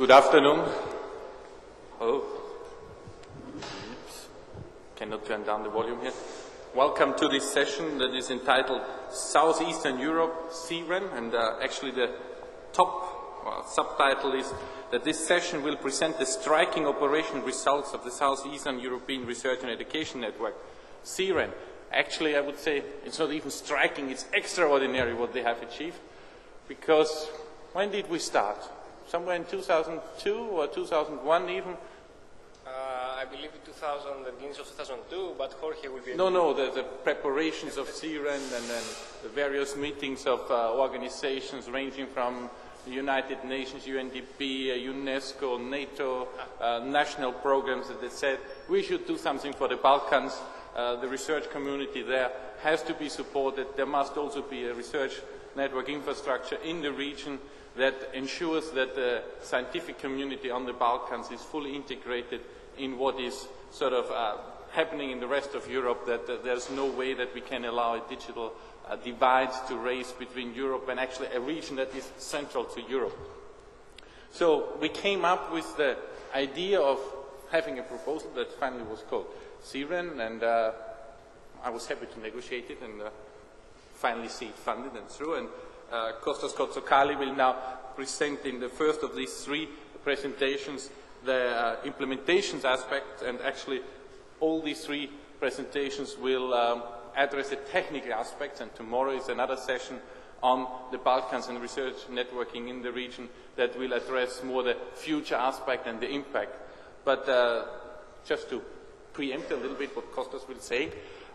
Good afternoon. Oh, oops. Cannot turn down the volume here. Welcome to this session that is entitled Southeastern Europe, SEEREN, and actually the top subtitle is that this session will present the striking operational results of the Southeastern European Research and Education Network, SEEREN. Actually, I would say it's not even striking, it's extraordinary what they have achieved, because when did we start? Somewhere in 2002 or 2001 even? I believe in 2000, the beginning of 2002, but Jorge will be... No, the preparations of SEEREN and then the various meetings of organizations ranging from the United Nations, UNDP, UNESCO, NATO, national programs that they said we should do something for the Balkans. The research community there has to be supported. There must also be a research network infrastructure in the region that ensures that the scientific community on the Balkans is fully integrated in what is sort of happening in the rest of Europe, that there's no way that we can allow a digital divide to raise between Europe and actually a region that is central to Europe. So we came up with the idea of having a proposal that finally was called SEEREN, and I was happy to negotiate it and finally see it funded and through. And Kostas Kotsokali will now present in the first of these three presentations the implementations aspect, and actually all these three presentations will address the technical aspects, and tomorrow is another session on the Balkans and research networking in the region that will address more the future aspect and the impact. But just to preempt a little bit what Kostas will say,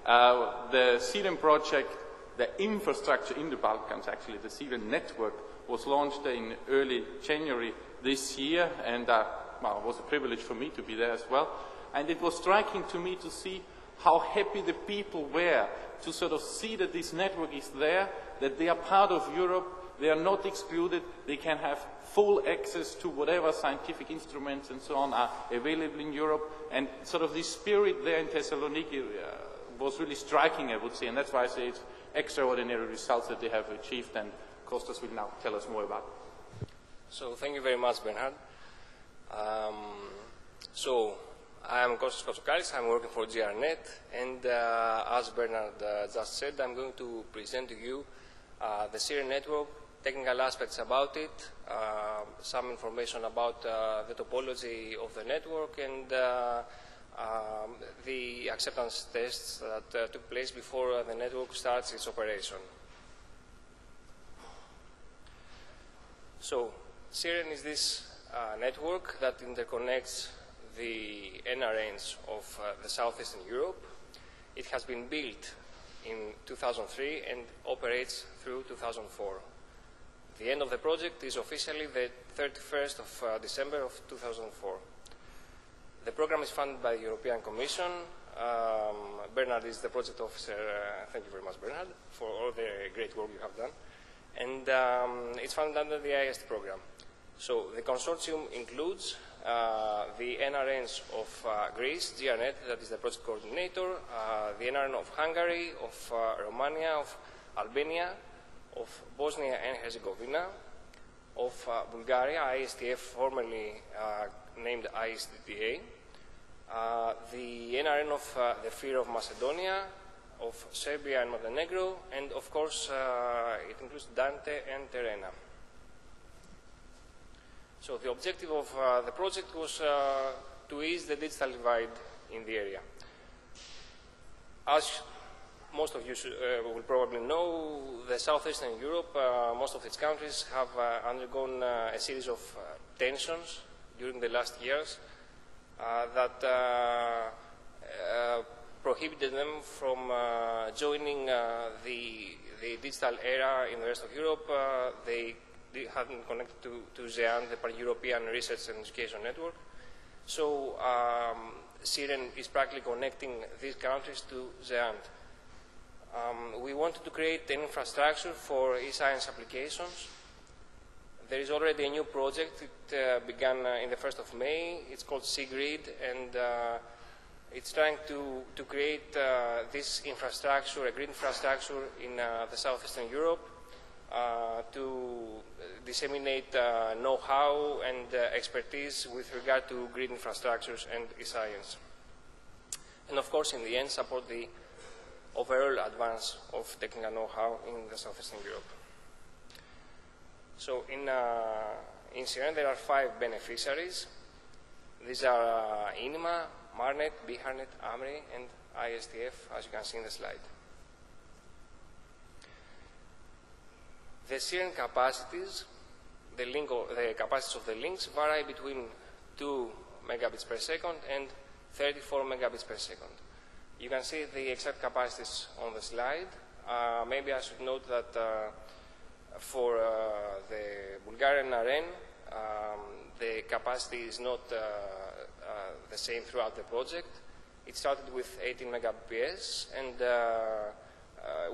the SEEREN project, the infrastructure in the Balkans, actually the SEEREN network, was launched in early January this year, and well, it was a privilege for me to be there as well. And it was striking to me to see how happy the people were to sort of see that this network is there, that they are part of Europe, they are not excluded, they can have full access to whatever scientific instruments and so on are available in Europe, and sort of this spirit there in Thessaloniki was really striking, I would say, and that's why I say it's extraordinary results that they have achieved, and Kostas will now tell us more about it. So thank you very much, Bernhard. So I am Kostas Kotsokalis, I'm working for GRNet, and as Bernhard just said, I'm going to present to you the SEEREN network, technical aspects about it, some information about the topology of the network, and the acceptance tests that took place before the network starts its operation. So, SEEREN is this network that interconnects the NRNs of the Southeastern Europe. It has been built in 2003 and operates through 2004. The end of the project is officially the 31st of December of 2004. The program is funded by the European Commission. Bernhard is the project officer. Thank you very much, Bernhard, for all the great work you have done. And it's funded under the IST program. So the consortium includes the NRNs of Greece, GRNet, that is the project coordinator, the NRN of Hungary, of Romania, of Albania, of Bosnia and Herzegovina, of Bulgaria, ISTF, formerly named ISTTA, the NRN of the FEAR of Macedonia, of Serbia and Montenegro, and of course it includes Dante and Terena. So the objective of the project was to ease the digital divide in the area. As most of you will probably know, the Southeastern Europe, most of its countries have undergone a series of tensions during the last years that prohibited them from joining the digital era in the rest of Europe. They hadn't connected to ZEAN, the Pan-European Research and Education Network. So SEEREN is practically connecting these countries to ZEAN. We wanted to create an infrastructure for e-science applications. There is already a new project. It began in the 1st of May. It's called SeaGrid, and it's trying to create this infrastructure, a grid infrastructure in the Southeastern Europe. to disseminate know-how and expertise with regard to grid infrastructures and e-science. And of course, in the end, support the overall advance of technical know-how in the Southeastern Europe. So in SEEREN, there are 5 beneficiaries. These are INIMA, MARNET, BHARNET, AMRI, and ISTF, as you can see in the slide. The SEEREN capacities, the capacities of the links vary between 2 megabits per second and 34 megabits per second. You can see the exact capacities on the slide. Maybe I should note that for the Bulgarian AREN, the capacity is not the same throughout the project. It started with 18 megabps and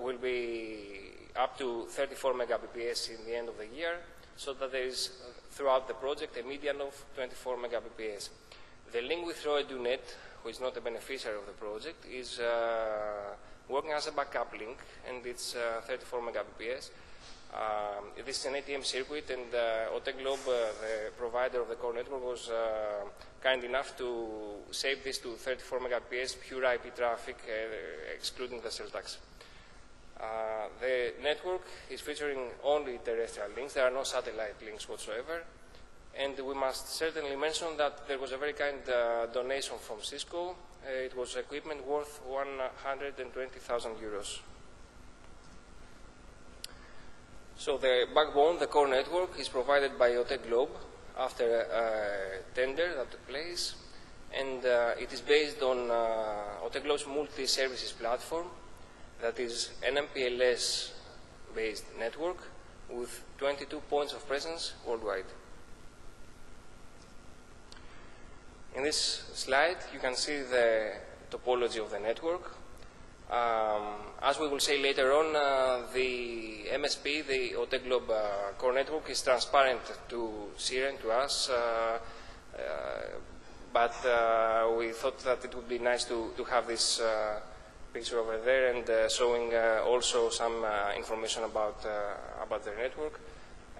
will be up to 34 megabps in the end of the year, so that there is, throughout the project, a median of 24 megabps. The link with ROEDUNET, who is not a beneficiary of the project, is working as a backup link, and it's 34 megabps. This is an ATM circuit, and OTEGlobe, the provider of the core network, was kind enough to save this to 34 megabps pure IP traffic, excluding the cell tax. The network is featuring only terrestrial links. There are no satellite links whatsoever. And we must certainly mention that there was a very kind donation from Cisco. It was equipment worth 120,000 euros. So the backbone, the core network, is provided by OTEGlobe after a tender that took place. And it is based on OTEGlobe's multi-services platform, that is an MPLS-based network with 22 points of presence worldwide. In this slide, you can see the topology of the network. As we will say later on, the MSP, the OTEGlobe core network, is transparent to SEEREN, to us, but we thought that it would be nice to have this picture over there and showing also some information about the network.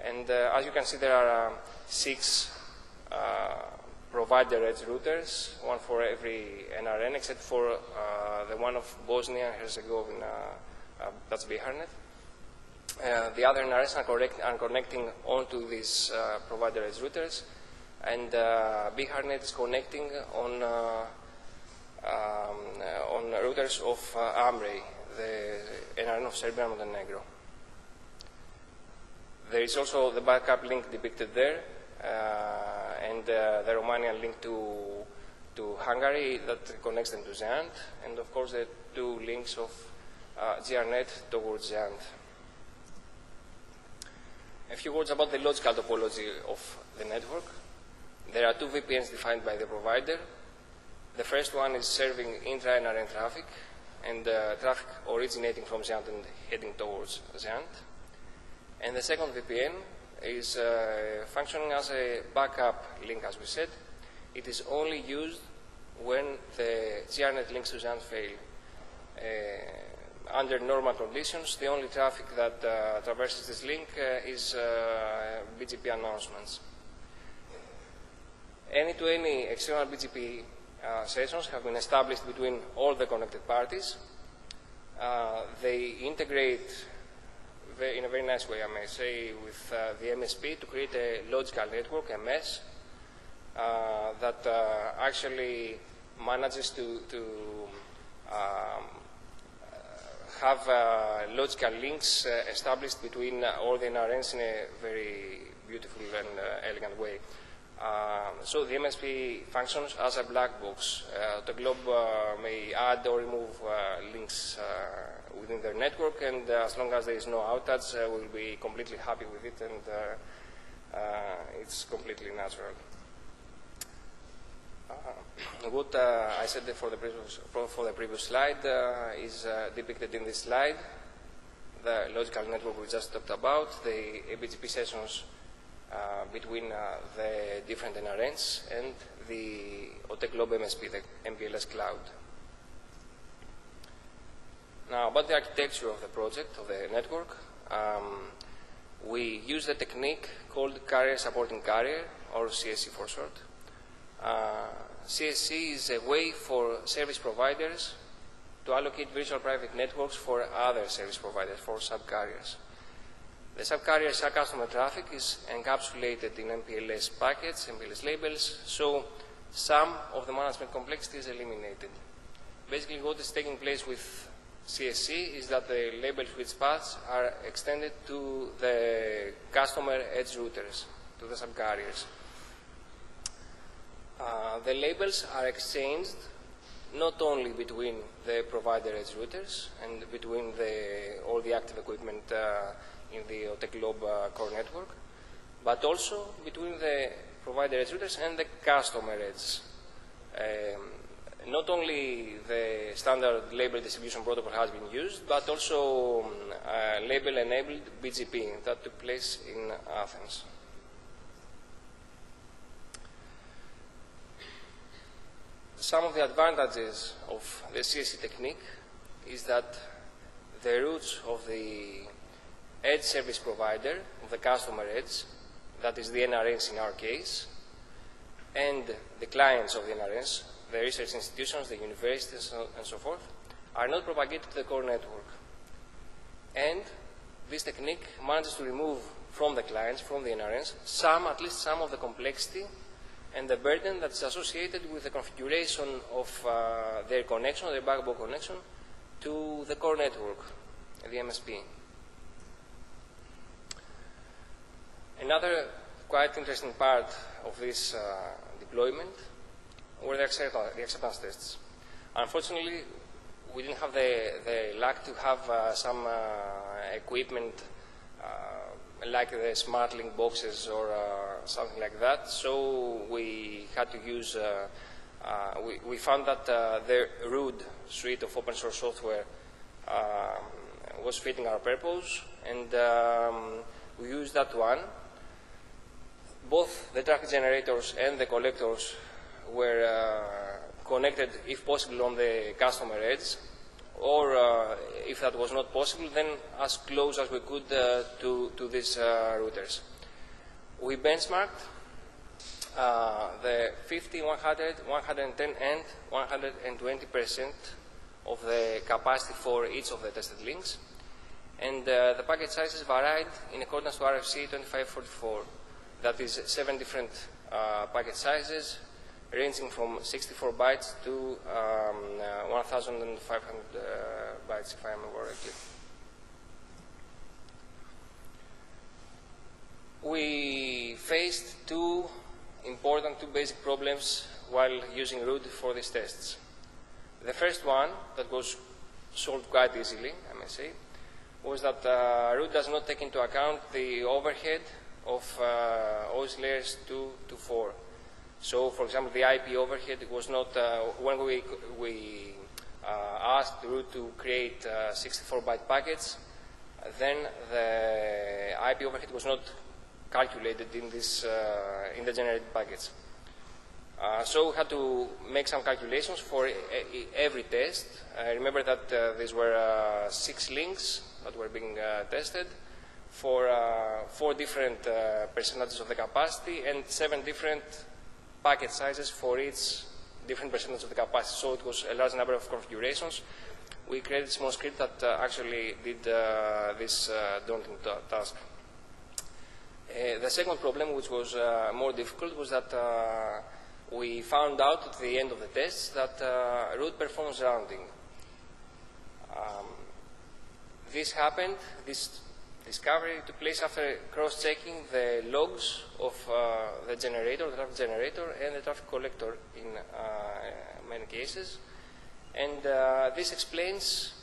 And as you can see, there are 6 provider edge routers, one for every NRN, except for the one of Bosnia and Herzegovina, that's BHARNET. The other NRNs are connecting onto these provider edge routers, and BHARNET is connecting on routers of AMRI, the NRN of Serbia and Montenegro. There is also the backup link depicted there, and the Romanian link to Hungary that connects them to ZEANT, and of course the 2 links of GRNet towards ZEANT. A few words about the logical topology of the network. There are 2 VPNs defined by the provider. The first one is serving intra-NRN traffic, and traffic originating from ZEANT and heading towards ZEANT. And the second VPN is functioning as a backup link, as we said. It is only used when the GRNet links to ZEANT fail. Under normal conditions, the only traffic that traverses this link is BGP announcements. Any external BGP sessions have been established between all the connected parties. They integrate in a very nice way, I may say, with the MSP to create a logical network, a mesh, that actually manages to have logical links established between all the NRNs in a very beautiful and elegant way. So the MSP functions as a black box. The globe may add or remove links within their network, and as long as there is no outage, we'll be completely happy with it, and it's completely natural. What I said for the previous slide is depicted in this slide. The logical network we just talked about, the BGP sessions between the different NRNs and the OTEGlobe MSP, the MPLS cloud. Now, about the architecture of the project, of the network, We use the technique called carrier supporting carrier, or CSC for short. CSC is a way for service providers to allocate virtual private networks for other service providers, for subcarriers. The subcarriers' customer traffic is encapsulated in MPLS packets, MPLS labels, so some of the management complexity is eliminated. Basically, what is taking place with CSC is that the label switch paths are extended to the customer edge routers, to the subcarriers. The labels are exchanged not only between the provider edge routers and between all the active equipment in the OTEC Globe core network, but also between the provider edge routers and the customer edge. Not only the standard label distribution protocol has been used, but also label-enabled BGP that took place in Athens. Some of the advantages of the CSC technique is that the routes of the edge service provider, of the customer edge, that is the NRNs in our case, and the clients of the NRNs, the research institutions, the universities, and so forth, are not propagated to the core network. And this technique manages to remove from the clients, from the NRNs, at least some of the complexity and the burden that is associated with the configuration of their connection, their backbone connection, to the core network, the MSP. Another quite interesting part of this deployment were the acceptance tests. Unfortunately, we didn't have the luck to have some equipment like the smart link boxes or something like that, so we had to use, we found that the RUD suite of open source software was fitting our purpose, and we used that one. Both the traffic generators and the collectors were connected, if possible, on the customer edge, or if that was not possible, then as close as we could to these routers. We benchmarked the 50, 100, 110, and 120% of the capacity for each of the tested links, and the packet sizes varied in accordance to RFC 2544. That is 7 different packet sizes, ranging from 64 bytes to 1,500 bytes, if I remember correctly. We faced two basic problems while using RUD for these tests. The first one, that was solved quite easily, I may say, was that RUD does not take into account the overhead of OS layers 2 to 4. So, for example, the IP overhead was not, when we asked RUD to create 64-byte packets, then the IP overhead was not calculated in the generated packets. So we had to make some calculations for every test. Remember that these were 6 links that were being tested for 4 different percentages of the capacity and 7 different packet sizes for each different percentage of the capacity. So it was a large number of configurations. We created a small script that actually did this daunting task. The second problem, which was more difficult, was that we found out at the end of the tests that RUD performs rounding. This happened, this discovery took place after cross-checking the logs of the generator, the traffic generator, and the traffic collector in many cases. And this explains,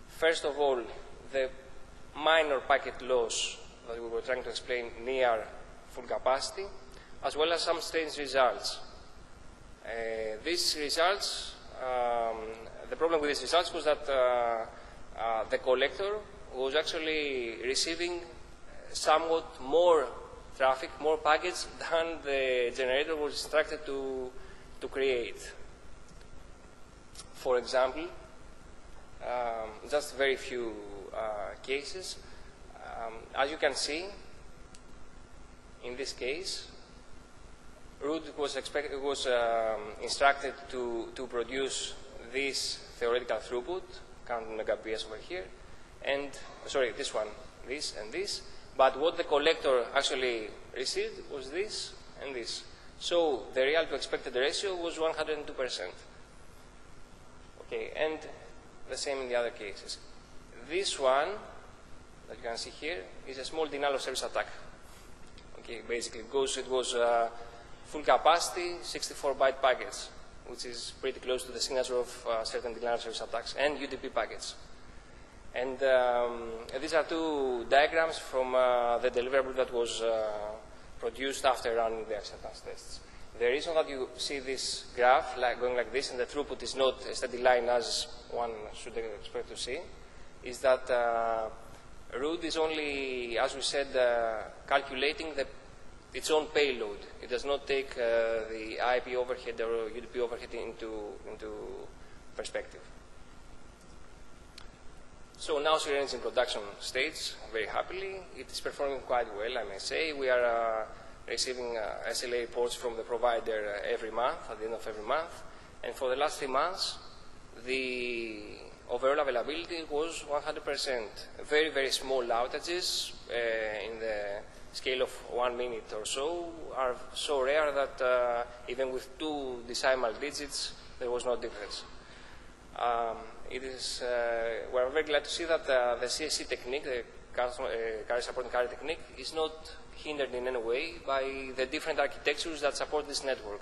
first of all, the minor packet loss that we were trying to explain near full capacity, as well as some strange results. These results, the problem with these results was that the collector was actually receiving somewhat more traffic, more packets than the generator was instructed to create. For example, just very few cases, As you can see, in this case, root was instructed to produce this theoretical throughput, counting megabps over here, and sorry, this one, this and this. But what the collector actually received was this and this. So the real to expected ratio was 102%. Okay, and the same in the other cases. This one that you can see here is a small denial of service attack. Okay, basically, because it was full capacity, 64-byte packets, which is pretty close to the signature of certain denial of service attacks, and UDP packets. And these are two diagrams from the deliverable that was produced after running the acceptance tests. The reason that you see this graph going like this and the throughput is not a steady line as one should expect to see is that root is only, as we said, calculating its own payload. It does not take the IP overhead or UDP overhead into perspective. So now SEEREN is in production stage very happily. It is performing quite well, I may say. We are receiving SLA reports from the provider every month, at the end of every month. And for the last 3 months, the overall availability was 100%. Very, very small outages in the scale of 1 minute or so are so rare that even with 2 decimal digits, there was no difference. We are very glad to see that the CSC technique, the carrier supporting carrier technique, is not hindered in any way by the different architectures that support this network.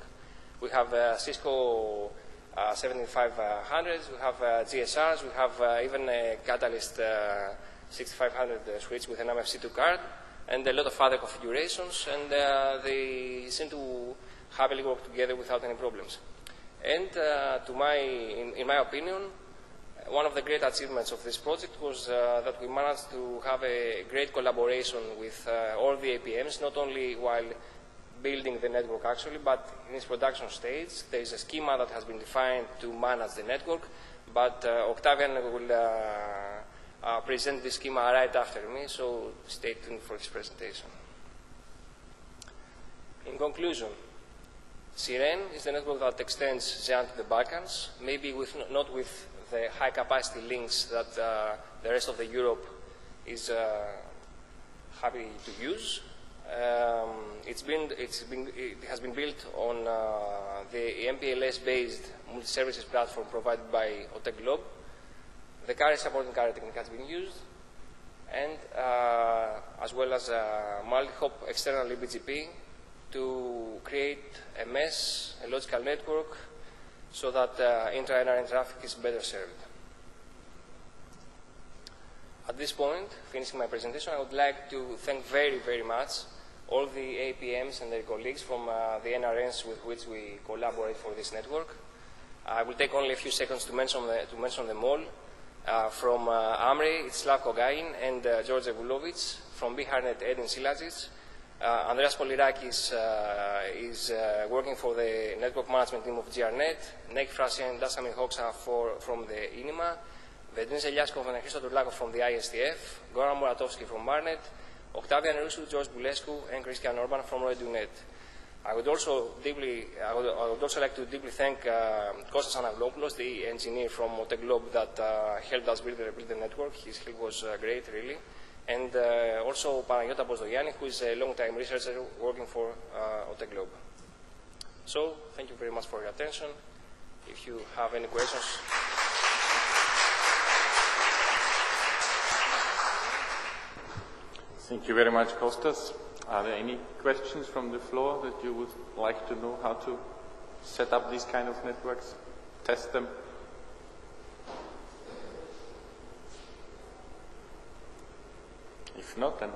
We have Cisco 7500s, we have GSRs, we have even a Catalyst 6500 switch with an MFC2 card, and a lot of other configurations, and they seem to happily work together without any problems. And in my opinion, one of the great achievements of this project was that we managed to have a great collaboration with all the APMs, not only while building the network actually, but in its production stage. There is a schema that has been defined to manage the network, but Octavian will present the schema right after me, so stay tuned for his presentation. In conclusion, SEEREN is the network that extends XEAN to the Balkans, maybe not with the high-capacity links that the rest of the Europe is happy to use. It has been built on the MPLS-based multi-services platform provided by OTEGlobe. The carrier supporting carrier technique has been used, and as well as multi-hop external eBGP to create a mesh, a logical network, so that intra-NRN traffic is better served. At this point, finishing my presentation, I would like to thank very, very much all the APMs and their colleagues from the NRNs with which we collaborate for this network. I will take only a few seconds to mention them all. From AMRI, it's Slavko Gain and George Evulovic. From BHARNet, Edin Silajic. Andreas Polirakis is working for the network management team of GRNet. Nek Frasia and Dasamir Hoxa from the INIMA. Vedrin Zelyaskov and Christo Turlakov from the ISTF. Goran Muratovsky from Barnet. Octavian Rusu, George Bulescu, and Christian Orban from RadioNet. I would also like to deeply thank Kostas Anaglopoulos, the engineer from OTEGlobe that helped us build the network. His help was great, really. And also Panagiotis Bosdogianni, who is a long-time researcher working for OTEGlobe. So, thank you very much for your attention. If you have any questions. Thank you very much, Kostas. Are there any questions from the floor that you would like to know how to set up these kind of networks, test them? If not, then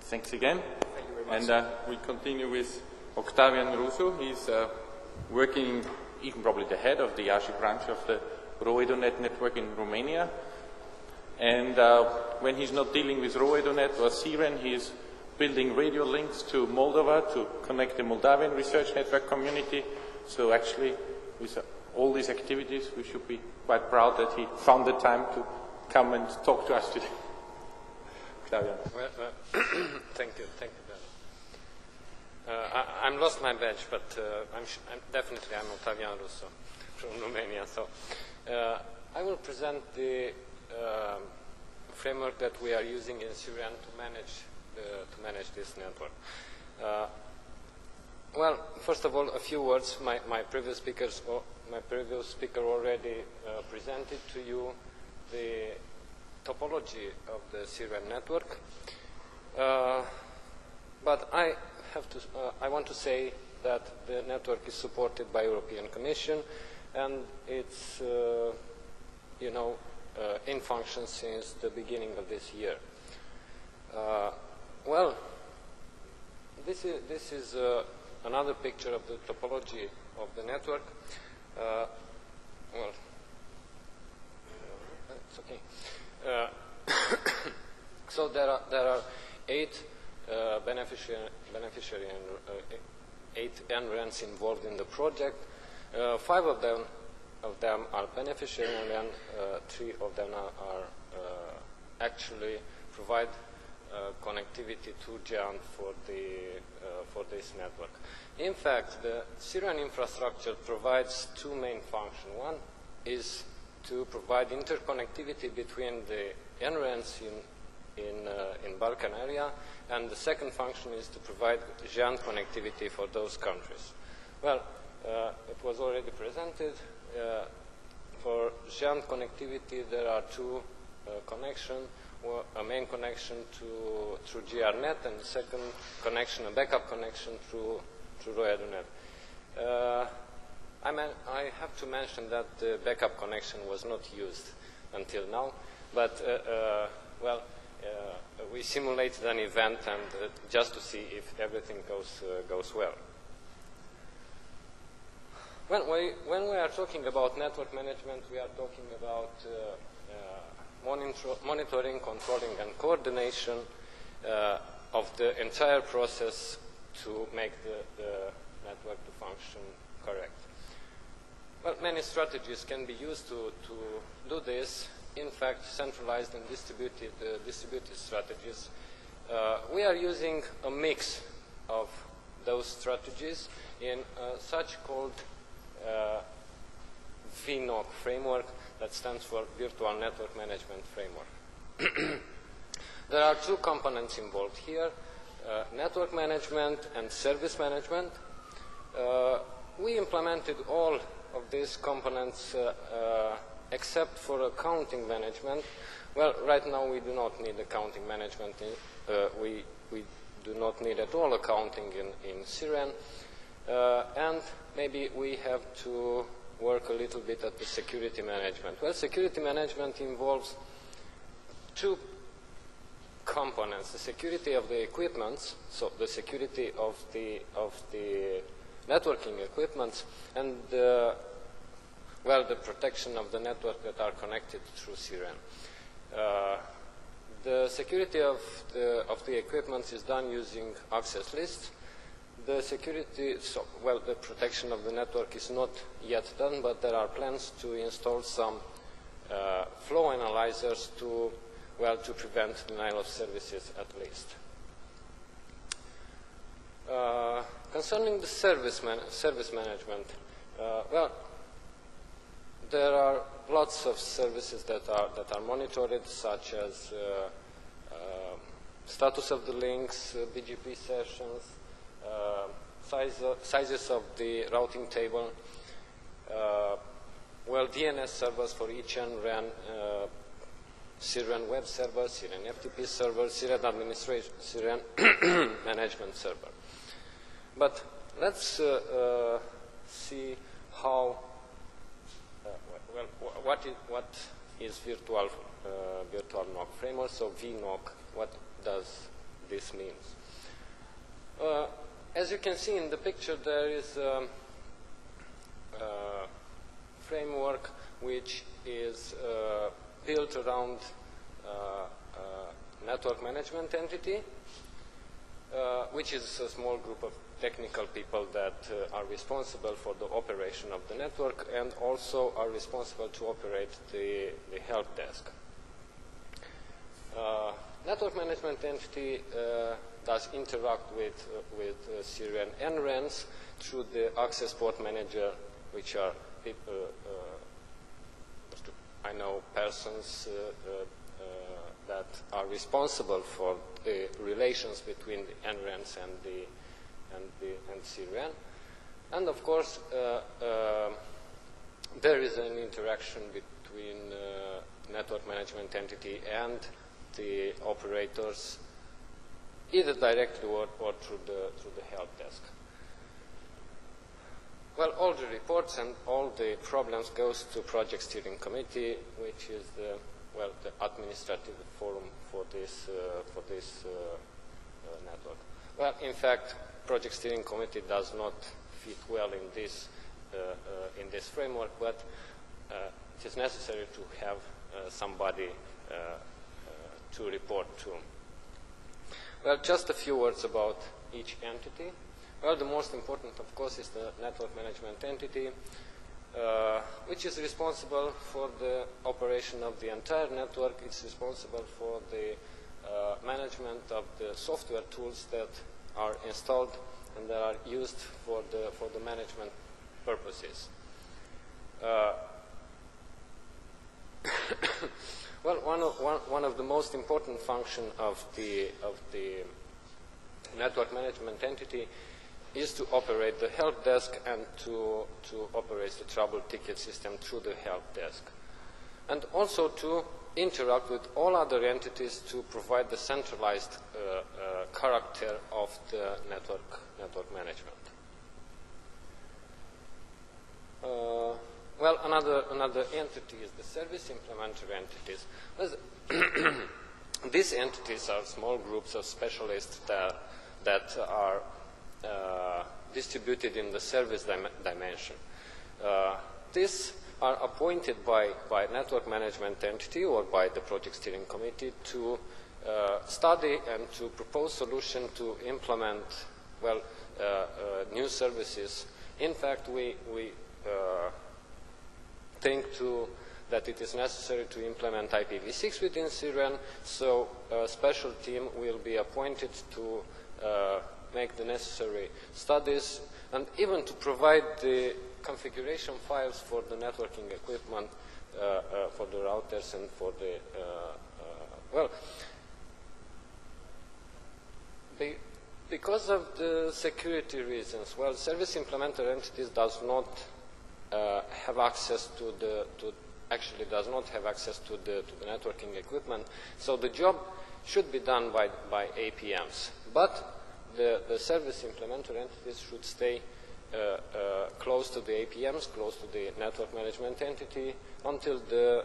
thanks again. Thank you very much. And we continue with Octavian Rusu. He's working, even probably the head of the Iași branch of the RoEdunet network in Romania. And when he's not dealing with RoEdunet or SEEREN, he's building radio links to Moldova to connect the Moldavian research network community. So actually, with all these activities, we should be quite proud that he found the time to come and talk to us today. Claudia. Well, thank you, Bernhard. I'm lost my badge, but I'm Octavian Russo from Romania. So I will present the framework that we are using in SEEREN to manage this network. Well, first of all, a few words. My previous speaker already presented to you the topology of the SEEREN network. But I want to say that the network is supported by European Commission, and it's in function since the beginning of this year. Well, this is another picture of the topology of the network. Well, it's okay. So there are 8 beneficiary and 8 NRENs involved in the project. 5 of them are beneficiary, and then 3 of them are actually provide connectivity to GEANT for this network. In fact, the SEEREN infrastructure provides 2 main functions. One is to provide interconnectivity between the NRENs in Balkan area, and the second function is to provide GEANT connectivity for those countries. Well, it was already presented. For GEANT connectivity, there are 2 connections. A main connection through GRNet, and the second connection, a backup connection through RoyaduNet. I have to mention that the backup connection was not used until now, but well, we simulated an event and just to see if everything goes well. When we are talking about network management, we are talking about monitoring, controlling, and coordination of the entire process to make the network to function correct. Well, many strategies can be used to do this. In fact, centralized and distributed strategies. We are using a mix of those strategies in such called VNOC framework, that stands for Virtual Network Management Framework. There are 2 components involved here, network management and service management. We implemented all of these components except for accounting management. Well, right now we do not need accounting management. We do not need at all accounting in SEEREN. And maybe we have to work a little bit at the security management. Well, security management involves 2 components: the security of the equipments, so the security of the networking equipments, and well, the protection of the network that are connected through SEEREN. The security of the equipments is done using access lists. The security, the protection of the network is not yet done, but there are plans to install some flow analyzers to prevent denial of services at least. Concerning the service management, well, there are lots of services that are monitored, such as status of the links, BGP sessions, sizes of the routing table, well, DNS servers for each NREN, SEEREN web server, SEEREN FTP server, SEEREN administration, SEEREN management server. But let's see how, what is virtual NOC framework, so VNOC, what does this mean? As you can see in the picture, there is a framework which is built around a network management entity, which is a small group of technical people that are responsible for the operation of the network and also are responsible to operate the help desk. Network management entity does interact with SEEREN NRENs through the access port manager, which are people, I know persons that are responsible for the relations between the NRENs and SEEREN. And of course, there is an interaction between network management entity and the operators, either directly or through the help desk. Well, all the reports and all the problems goes to project steering committee, which is the administrative forum for this network. Well, in fact, project steering committee does not fit well in this framework, but it is necessary to have somebody to report to. Well, just a few words about each entity. Well, the most important, of course, is the network management entity, which is responsible for the operation of the entire network. It's responsible for the management of the software tools that are installed and that are used for the management purposes. Well, one of the most important functions of the network management entity is to operate the help desk and to operate the trouble ticket system through the help desk, and also to interact with all other entities to provide the centralized character of the network management. Well, another entity is the service implementer entities. These entities are small groups of specialists that are distributed in the service dimension. These are appointed by network management entity or by the project steering committee to study and to propose solution to implement, well, new services. In fact, we think that it is necessary to implement IPv6 within SEEREN, so a special team will be appointed to make the necessary studies and even to provide the configuration files for the networking equipment, for the routers and for the, well, because of the security reasons, well, service implementer entities does not have access to actually does not have access to the networking equipment, so the job should be done by APMs. But the service implementer entities should stay close to the APMs, close to the network management entity until the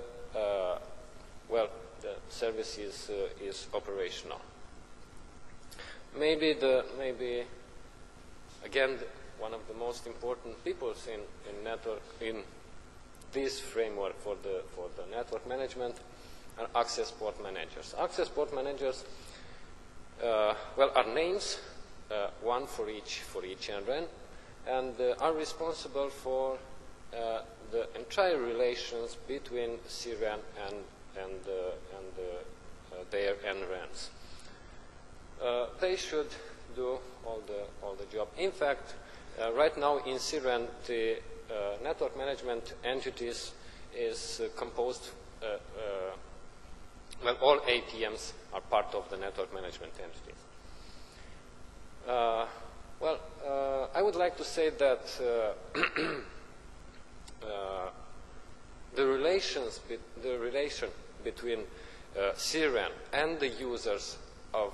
service is operational. Maybe again one of the most important people in this framework for the network management are access port managers. Access port managers are names, one for each NREN, and are responsible for the entire relations between SEEREN and their NRENs. They should do all the job. In fact, right now in SEEREN, the network management entities is composed. All APMs are part of the network management entities. I would like to say that the relation between SEEREN and the users of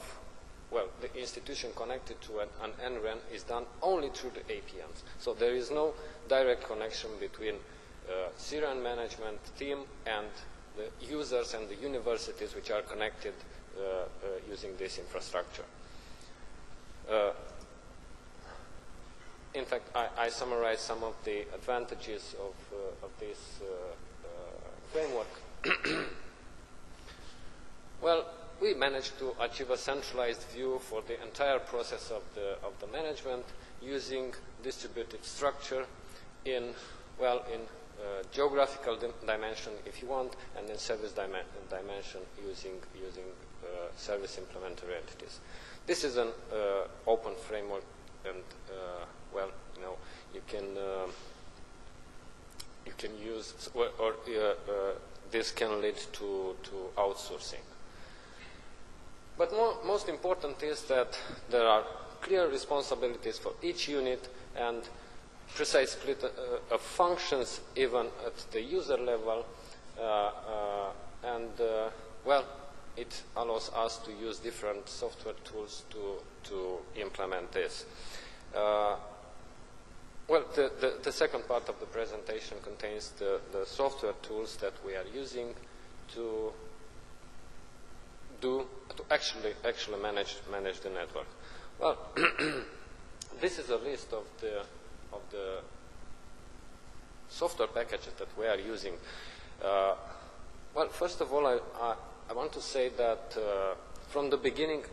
the institution connected to an NREN is done only through the APMs. So there is no direct connection between SEEREN management team and the users and the universities which are connected using this infrastructure. In fact, I summarize some of the advantages of this framework. Well, we managed to achieve a centralized view for the entire process of the management using distributed structure in geographical dimension if you want, and then service dimension using service implementary entities. This is an open framework, and well, you know, you can use, or this can lead to outsourcing. But most important is that there are clear responsibilities for each unit and precise split of functions even at the user level, and well, it allows us to use different software tools to implement this. Well, the second part of the presentation contains the software tools that we are using to actually manage the network. Well, this is a list of the software packages that we are using. Well, first of all, I want to say that from the beginning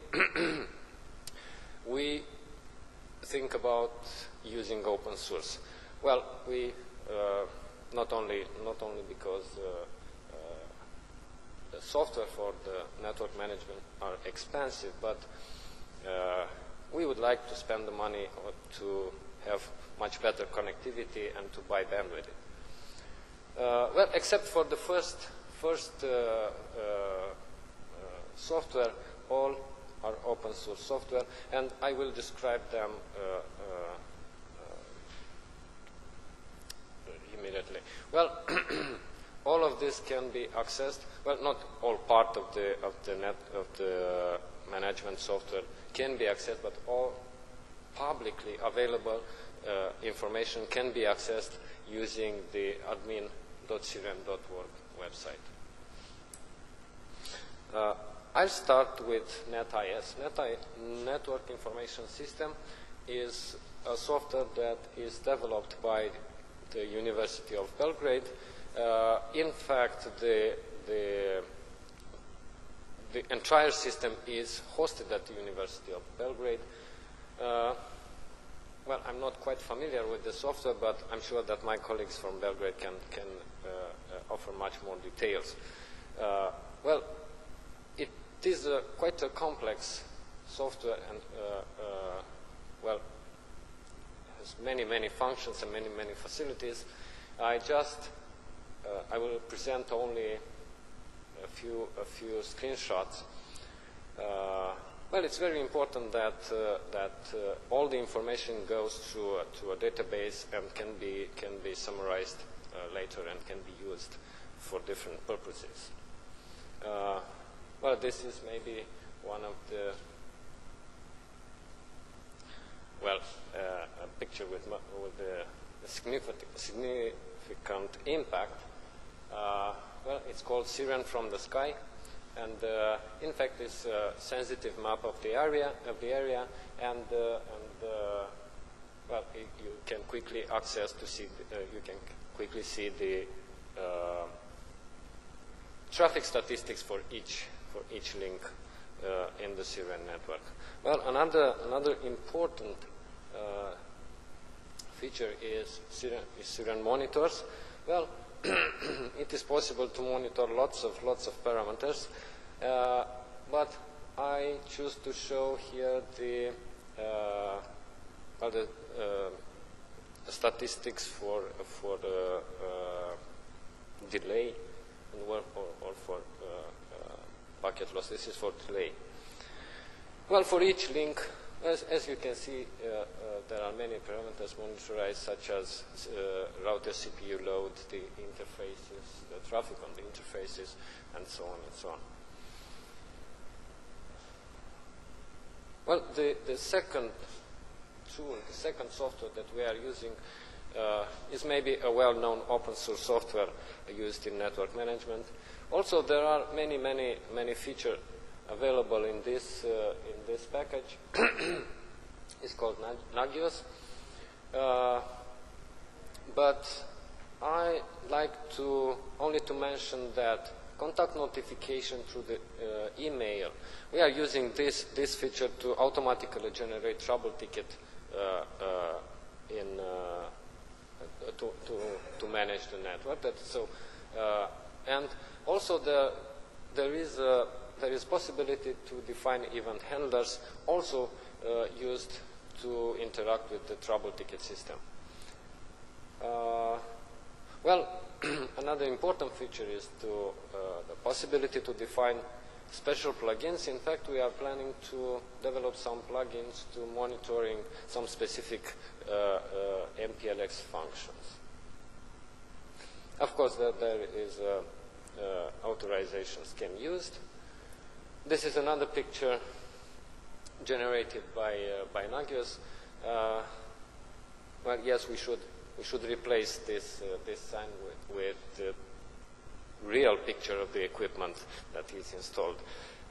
we think about using open source. Well, we not only because the software for the network management are expensive, but we would like to spend the money to have much better connectivity and to buy bandwidth. Well, except for the first software, all are open source software, and I will describe them immediately. Well, all of this can be accessed. Well, not all part of the management software can be accessed, but all publicly available information can be accessed using the admin.seeren.org website. I'll start with NetIS. Network Information System is a software that is developed by the University of Belgrade. In fact, the entire system is hosted at the University of Belgrade. Well, I'm not quite familiar with the software, but I'm sure that my colleagues from Belgrade can offer much more details. Well, it is quite a complex software, and well, has many functions and many facilities. I will present only a few screenshots. Well, it's very important that all the information goes through to a database and can be summarized later and can be used for different purposes. Well, this is maybe one of the a picture with the significant impact. Well, it's called SEEREN from the sky, and in fact, it's a sensitive map of the area, and well, you can quickly access to see. You can quickly see the traffic statistics for each link in the SEEREN network. Well, another important feature is SEEREN monitors. Well, it is possible to monitor lots of parameters, but I choose to show here the statistics for delay or for packet loss. This is for delay. Well, for each link, as you can see, there are many parameters monitorized, such as router CPU load, the interfaces, the traffic on the interfaces, and so on and so on. Well, the second tool, the second software that we are using is maybe a well-known open source software used in network management. Also, there are many features available in this package. It's called Nagios. But I like only to mention that contact notification through the email. We are using this feature to automatically generate trouble ticket to manage the network. And also there is possibility to define event handlers also used to interact with the trouble ticket system. Well, another important feature is the possibility to define special plugins. In fact, we are planning to develop some plugins to monitoring some specific MPLX functions. Of course, there is authorization scheme used. This is another picture generated by Nagios. Well, yes, we should replace this sign with the real picture of the equipment that is installed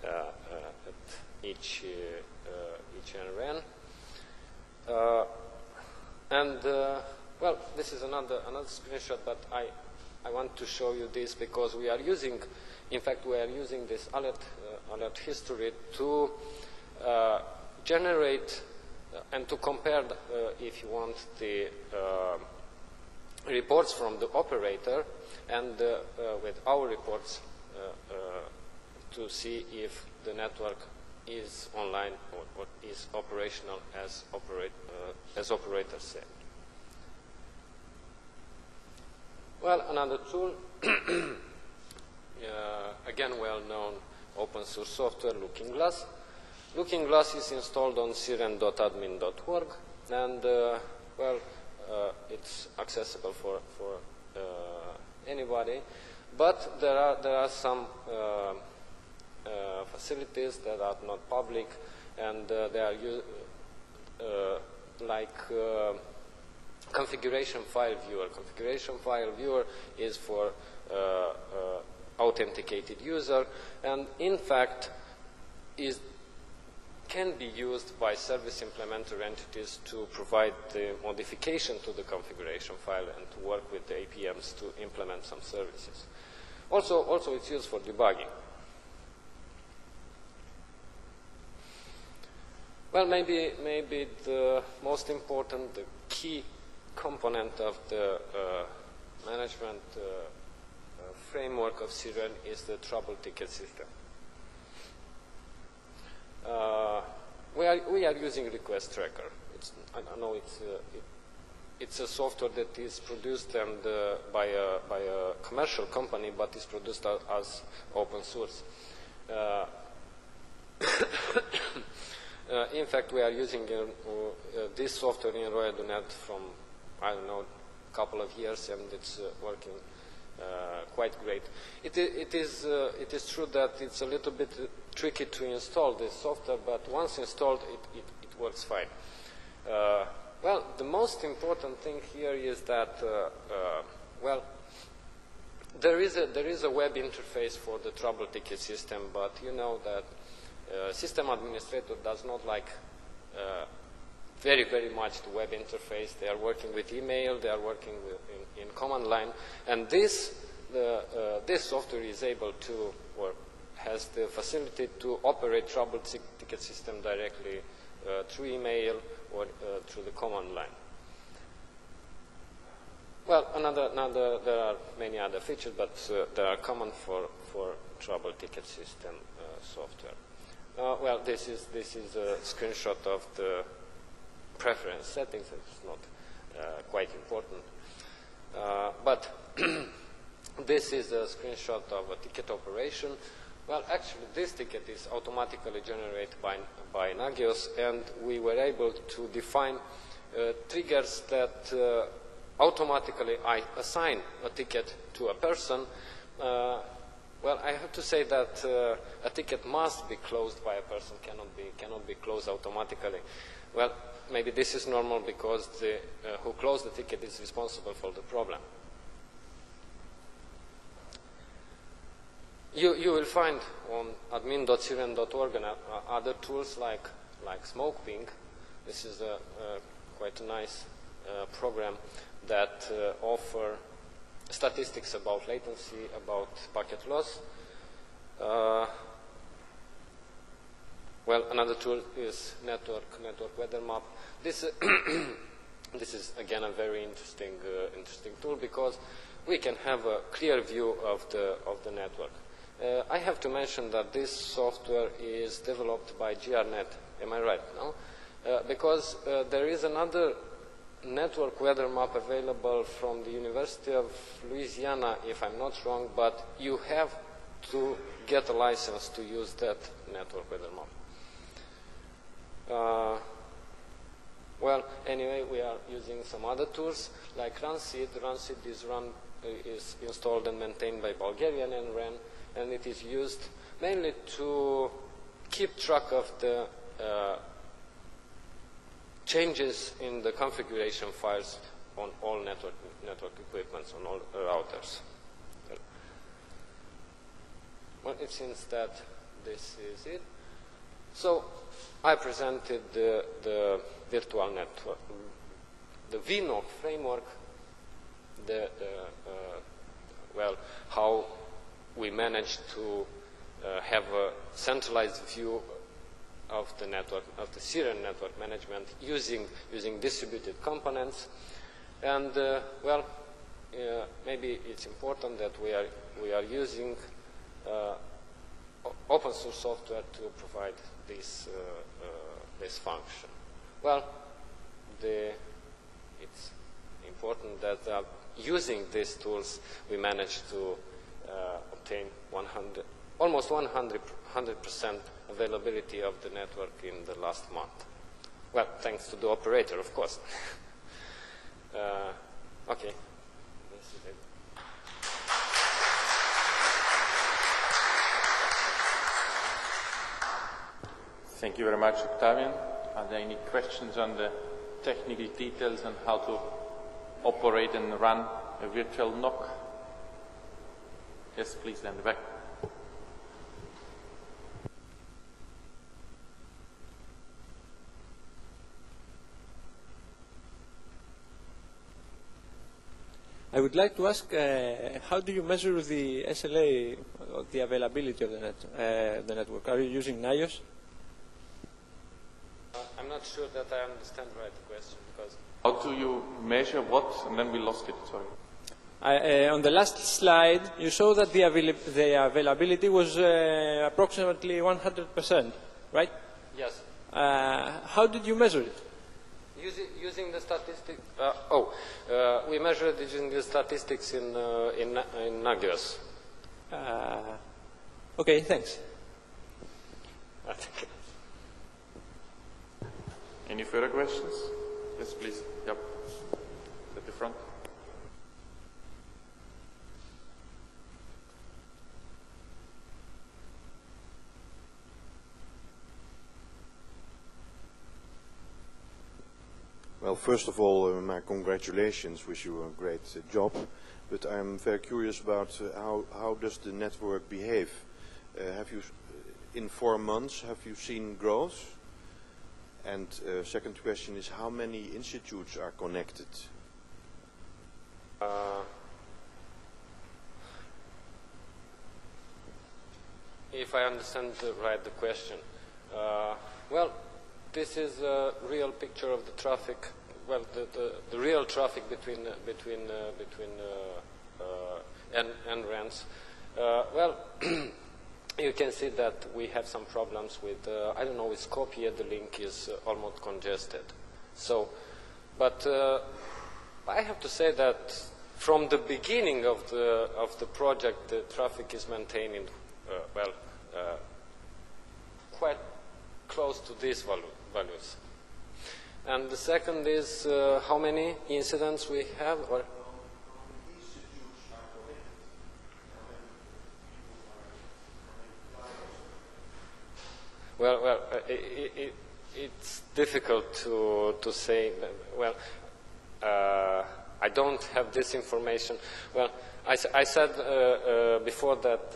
at each NRN. Well, this is another screenshot, but I want to show you this because we are using, in fact, we are using this alert history to generate and to compare, if you want, the reports from the operator and with our reports to see if the network is online or is operational as operators say. Well, another tool, again well-known open source software, Looking Glass. Looking Glass is installed on SEEREN.admin.org, and well, it's accessible for anybody. But there are some facilities that are not public, and they are like configuration file viewer. Configuration file viewer is for authenticated user, and in fact can be used by service implementer entities to provide the modification to the configuration file and to work with the APMs to implement some services. Also it's used for debugging. Well, maybe the most important, the key component of the management framework of SEEREN is the trouble ticket system. We are using Request Tracker. I know it's a software that is produced and by a commercial company, but is produced as open source. In fact, we are using this software in Roya.net from, I don't know, a couple of years, and it's working quite great. It is true that it's a little bit tricky to install this software, but once installed, it works fine. Well, the most important thing here is that well, there is a web interface for the trouble ticket system, but you know that system administrator does not like very much the web interface. They are working with email, they are working in command line, and this software is able to, or has the facility to operate trouble ticket system directly through email or through the command line. Well, there are many other features, but they are common for trouble ticket system software. Well, this is a screenshot of the preference settings. It's not quite important, but this is a screenshot of a ticket operation. Well, actually, this ticket is automatically generated by Nagios, and we were able to define triggers that automatically assign a ticket to a person. Well, I have to say that a ticket must be closed by a person, cannot be closed automatically. Well, maybe this is normal because who closed the ticket is responsible for the problem. You will find on admin.seeren.org and other tools like SmokePing. This is quite a nice program that offer statistics about latency, about packet loss. Well, another tool is network weather map. This This is again a very interesting tool because we can have a clear view of the network. I have to mention that this software is developed by GRNet. Am I right? No? Because there is another network weather map available from the University of Louisiana, if I'm not wrong, but you have to get a license to use that network weather map. Well, anyway, we are using some other tools like RunSeed. RunSeed is installed and maintained by Bulgarian NREN, and it is used mainly to keep track of the changes in the configuration files on all network equipments, on all routers. Well, it seems that this is it. So I presented the virtual network, the VNOC framework, well, how we managed to have a centralized view of the network, of the SEEREN network management using distributed components. And well, maybe it's important that we are using open source software to provide this function. Well, it's important that using these tools we managed to obtain almost 100% availability of the network in the last month. Well, thanks to the operator, of course. Okay, this is it. Thank you very much, Octavian. Are there any questions on the technical details on how to operate and run a virtual NOC? Yes, please, in the back. I would like to ask, how do you measure the SLA, the availability of the network? Are you using NIOS? I'm not sure that I understand right the question because. How do you measure what? And then we lost it. Sorry. On the last slide, you saw that the availability was approximately 100%, right? Yes. How did you measure it? Using the statistics. We measured it using the statistics in Nagios. Okay, thanks. Any further questions? Yes, please. Yep. At the front. Well, first of all, my congratulations. Wish you a great job. But I'm very curious about how does the network behave? Have you, in 4 months, have you seen growth? And second question is, how many institutes are connected? If I understand right the question, well, this is a real picture of the traffic. Well, the real traffic between NRENs. Well, you can see that we have some problems with, I don't know, with Skopje, the link is almost congested. So, but I have to say that from the beginning of the project, the traffic is maintained, well, quite close to these values. And the second is how many incidents we have, or well, it's difficult to say. Well, I don't have this information. Well, I said before that.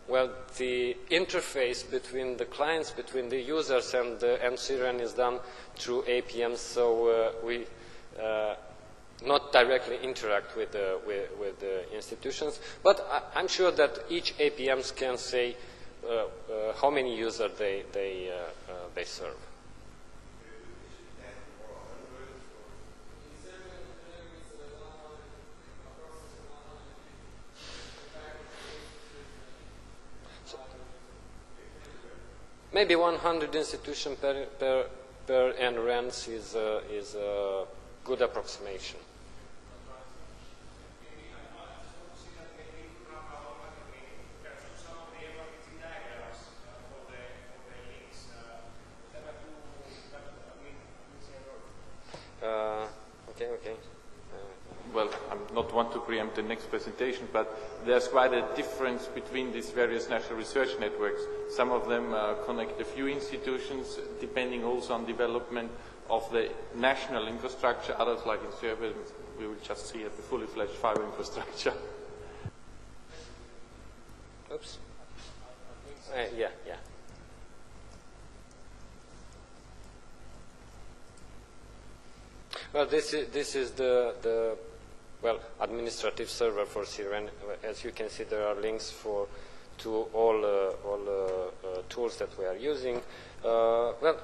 Well, the interface between the clients, between the users and SEEREN is done through APMs, so we not directly interact with the institutions. But I'm sure that each APMs can say how many users they serve. maybe 100 institutions per NRENs is a good approximation. Okay. Well, I not want to preempt the next presentation, but there's quite a difference between these various national research networks. Some of them connect a few institutions, depending also on development of the national infrastructure. Others, like in Serbia, we will just see a fully fledged fiber infrastructure. Oops. Yeah. Well, this is the administrative server for SEEREN. As you can see, there are links to all tools that we are using. Well,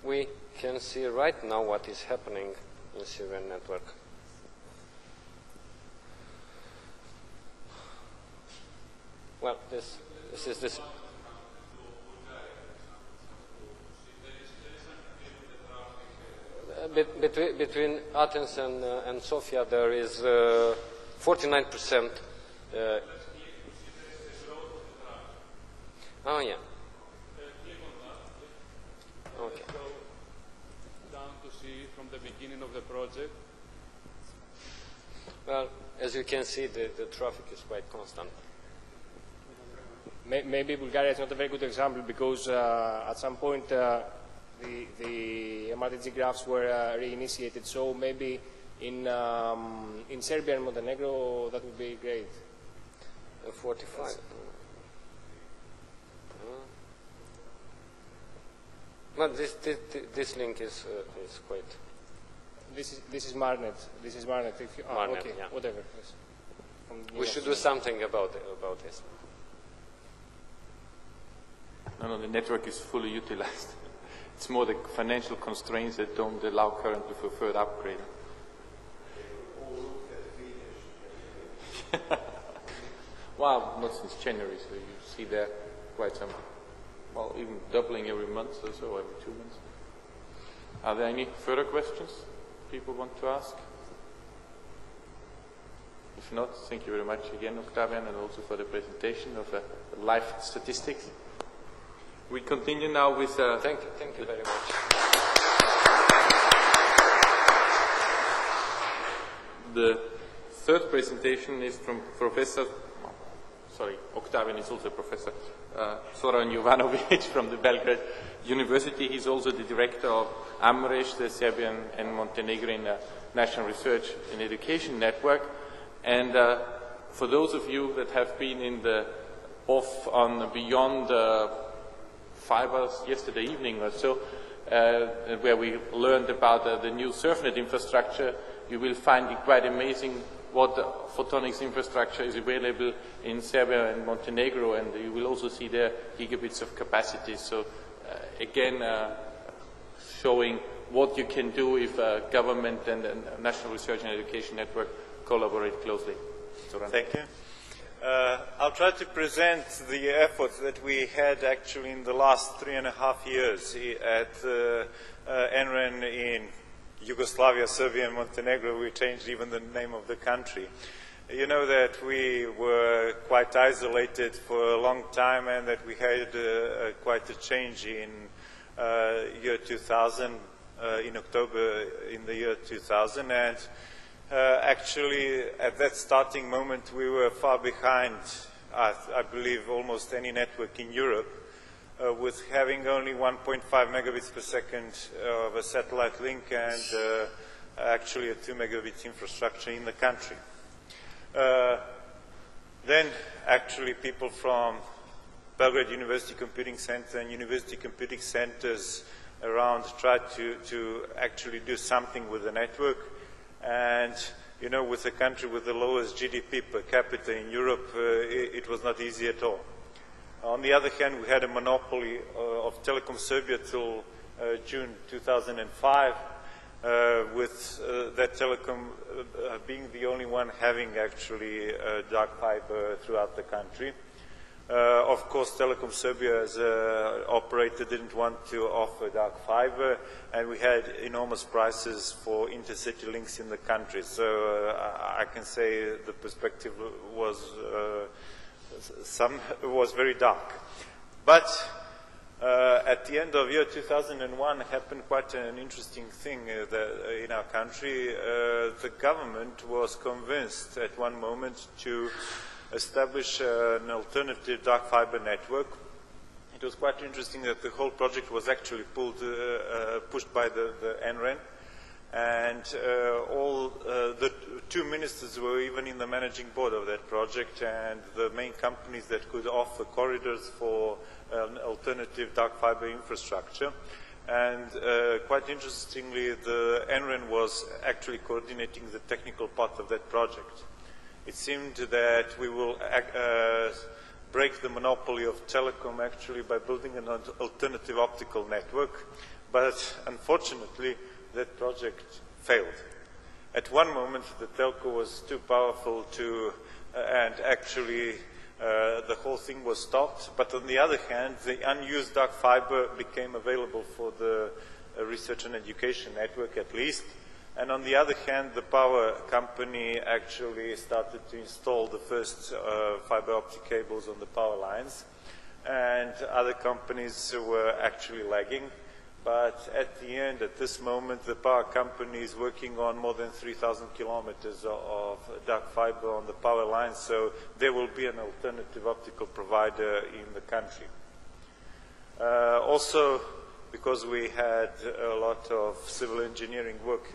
we can see right now what is happening in SEEREN network. Well, this is this. Between Athens and Sofia, there is 49%. Oh yeah. Okay. Down to see from the beginning of the project. Well, as you can see, the traffic is quite constant. Maybe Bulgaria is not a very good example because at some point the MRTG graphs were reinitiated, so maybe in Serbia and Montenegro that would be great. 45. Well, this link is quite. This is Marnet. This is Marnet. If you, Marnet, okay, yeah. whatever. Yes. We should do something about this. No, the network is fully utilized. It's more the financial constraints that don't allow currently for further upgrade. Well, not since January, so you see there quite some, well, even doubling every month or so, every 2 months. Are there any further questions people want to ask? If not, thank you very much again, Octavian, and also for the presentation of live statistics. We continue now with... Thank you very much. The third presentation is from Octavian is also Professor Zoran Jovanovic from the Belgrade University. He's also the director of AMRES, the Serbian and Montenegrin National Research and Education Network. And for those of you that have been in the Beyond Fibers yesterday evening or so, where we learned about the new SurfNet infrastructure, you will find it quite amazing what photonics infrastructure is available in Serbia and Montenegro, and you will also see there gigabits of capacity. So again, showing what you can do if government and National Research and Education Network collaborate closely. Zoran. Thank you. I'll try to present the efforts that we had actually in the last 3.5 years at NREN in Yugoslavia, Serbia, and Montenegro. We changed even the name of the country. You know that we were quite isolated for a long time and that we had quite a change in year 2000, in October in the year 2000. And actually, at that starting moment, we were far behind, I believe, almost any network in Europe, with having only 1.5 megabits per second of a satellite link and actually a 2 megabit infrastructure in the country. Then, actually, people from Belgrade University Computing Center and university computing centers around tried to actually do something with the network. And, you know, with a country with the lowest GDP per capita in Europe, it was not easy at all. On the other hand, we had a monopoly of Telecom Serbia till June 2005, with that telecom being the only one having actually dark fiber throughout the country. Of course, Telekom Serbia as an operator didn't want to offer dark fiber, and we had enormous prices for intercity links in the country. So I can say the perspective was very dark. But at the end of year 2001 happened quite an interesting thing in our country. The government was convinced at one moment to establish an alternative dark fiber network. It was quite interesting that the whole project was actually pushed by the NREN, and all the two ministers were even in the managing board of that project, and the main companies that could offer corridors for an alternative dark fiber infrastructure. And quite interestingly, the NREN was actually coordinating the technical part of that project. It seemed that we will break the monopoly of telecom actually by building an alternative optical network, but unfortunately that project failed. At one moment the telco was too powerful and actually the whole thing was stopped, but on the other hand the unused dark fiber became available for the research and education network at least. And on the other hand, the power company actually started to install the first fiber optic cables on the power lines, and other companies were actually lagging. But at the end, at this moment, the power company is working on more than 3,000 kilometers of dark fiber on the power lines, so there will be an alternative optical provider in the country. Also, because we had a lot of civil engineering work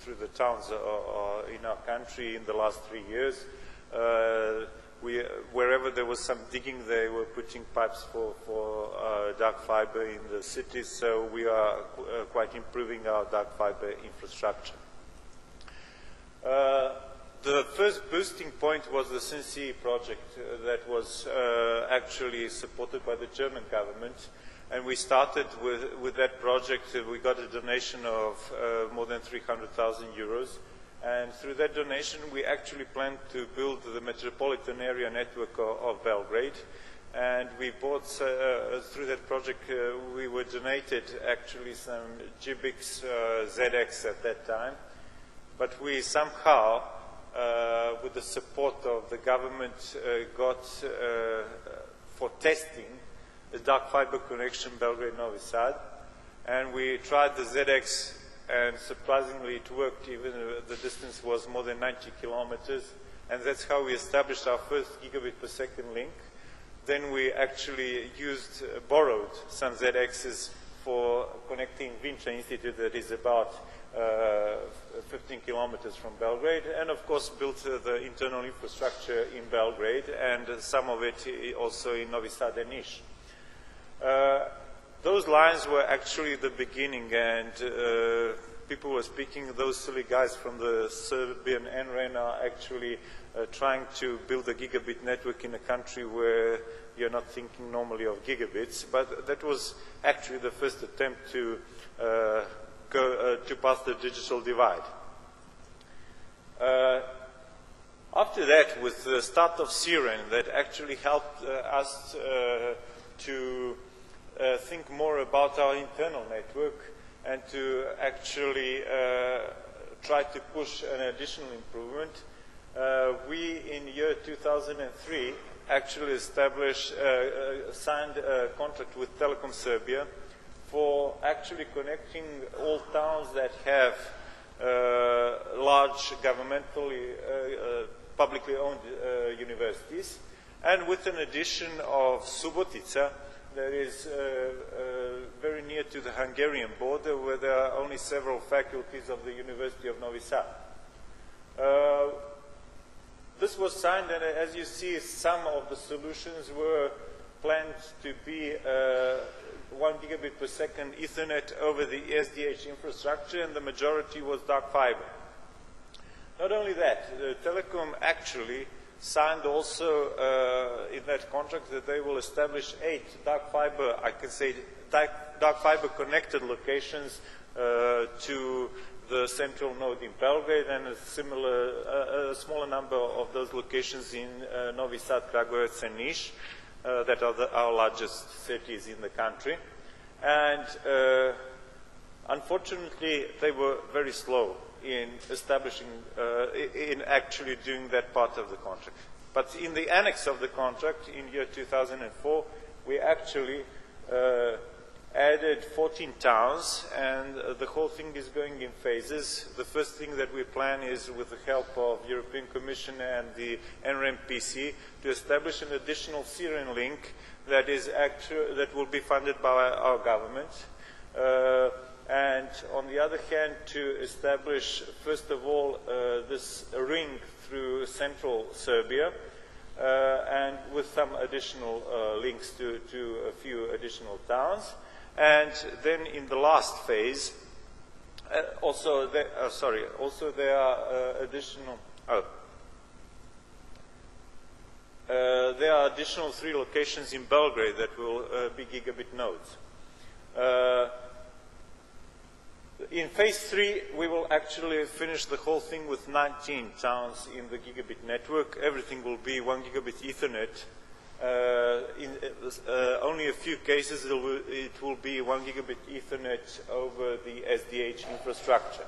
through the towns in our country in the last 3 years, wherever there was some digging, they were putting pipes for dark fiber in the cities, so we are quite improving our dark fiber infrastructure. The first boosting point was the SEEREN project that was actually supported by the German government. And we started with that project. We got a donation of more than 300,000 euros. And through that donation, we actually planned to build the metropolitan area network of Belgrade. And we bought, through that project, we were donated actually some GBIX ZX at that time. But we somehow, with the support of the government, got for testing the dark fiber connection Belgrade-Novi Sad, and we tried the ZX, and surprisingly it worked, even the distance was more than 90 kilometers, and that's how we established our first gigabit per second link. Then we actually borrowed some ZXs for connecting Vinča Institute, that is about 15 kilometers from Belgrade, and of course built the internal infrastructure in Belgrade, and some of it also in Novi Sad and Niš. Those lines were actually the beginning, and people were speaking, those silly guys from the Serbian NREN are actually trying to build a gigabit network in a country where you're not thinking normally of gigabits, but that was actually the first attempt to pass the digital divide. After that, with the start of SEEREN, that actually helped us to think more about our internal network and to actually try to push an additional improvement. We, in year 2003, actually signed a contract with Telekom Serbia for actually connecting all towns that have large governmentally, publicly owned universities, and with an addition of Subotica, that is very near to the Hungarian border, where there are only several faculties of the University of Novi Sad. This was signed, and as you see, some of the solutions were planned to be 1 gigabit per second Ethernet over the SDH infrastructure, and the majority was dark fiber. Not only that, Telecom actually signed also in that contract that they will establish 8 dark fiber, I can say dark fiber connected locations to the central node in Belgrade, and a smaller number of those locations in Novi Sad, Kragujevac and Niš. that are our largest cities in the country. And unfortunately, they were very slow in establishing, in actually doing that part of the contract. But in the annex of the contract in year 2004, we actually added 14 towns, and the whole thing is going in phases. The first thing that we plan is, with the help of European Commission and the NRMPC, to establish an additional SEEREN link that will be funded by our government. And on the other hand, to establish, first of all, this ring through central Serbia, and with some additional links to a few additional towns. And then in the last phase, also there are additional. There are additional 3 locations in Belgrade that will be gigabit nodes. In phase 3, we will actually finish the whole thing with 19 towns in the gigabit network. Everything will be 1 gigabit Ethernet. In only a few cases, it will be 1 gigabit Ethernet over the SDH infrastructure.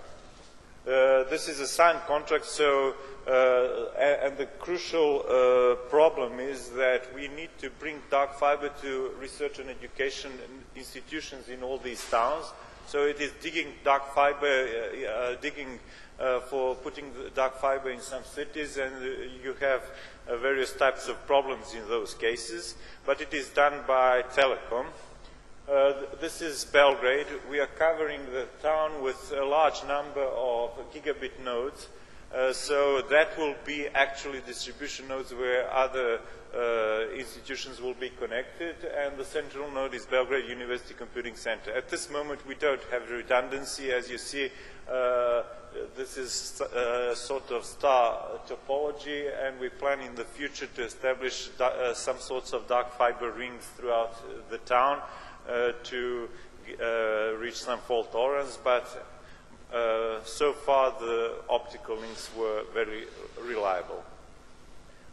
This is a signed contract, so and the crucial problem is that we need to bring dark fiber to research and education institutions in all these towns. So it is digging dark fiber, for putting the dark fiber in some cities, and you have various types of problems in those cases. But it is done by Telecom. This is Belgrade. We are covering the town with a large number of gigabit nodes. So that will be actually distribution nodes where other institutions will be connected, and the central node is Belgrade University Computing Center. At this moment, we don't have redundancy. As you see, this is sort of star topology, and we plan in the future to establish some sorts of dark fiber rings throughout the town to reach some fault tolerance, but so far the optical links were very reliable.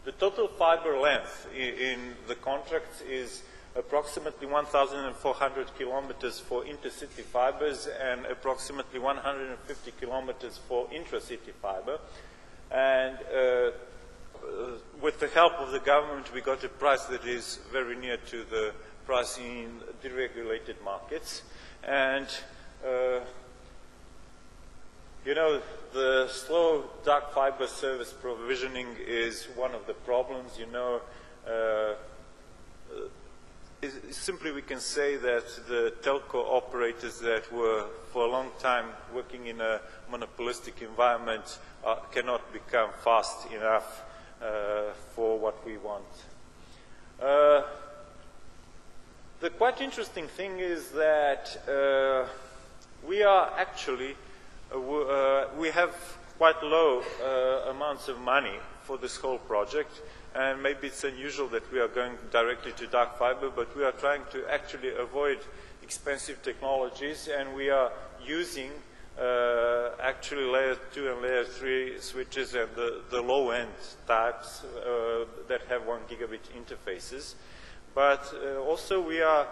The total fiber length in the contract is approximately 1,400 kilometers for intercity fibers and approximately 150 kilometers for intracity fiber. And with the help of the government, we got a price that is very near to the price in deregulated markets. And you know, the slow dark fiber service provisioning is one of the problems. You know, simply we can say that the telco operators that were for a long time working in a monopolistic environment cannot become fast enough for what we want. The quite interesting thing is that we are actually we have quite low amounts of money for this whole project, and maybe it's unusual that we are going directly to dark fiber, but we are trying to actually avoid expensive technologies, and we are using actually layer 2 and layer 3 switches and the low-end types that have 1 gigabit interfaces. But also we are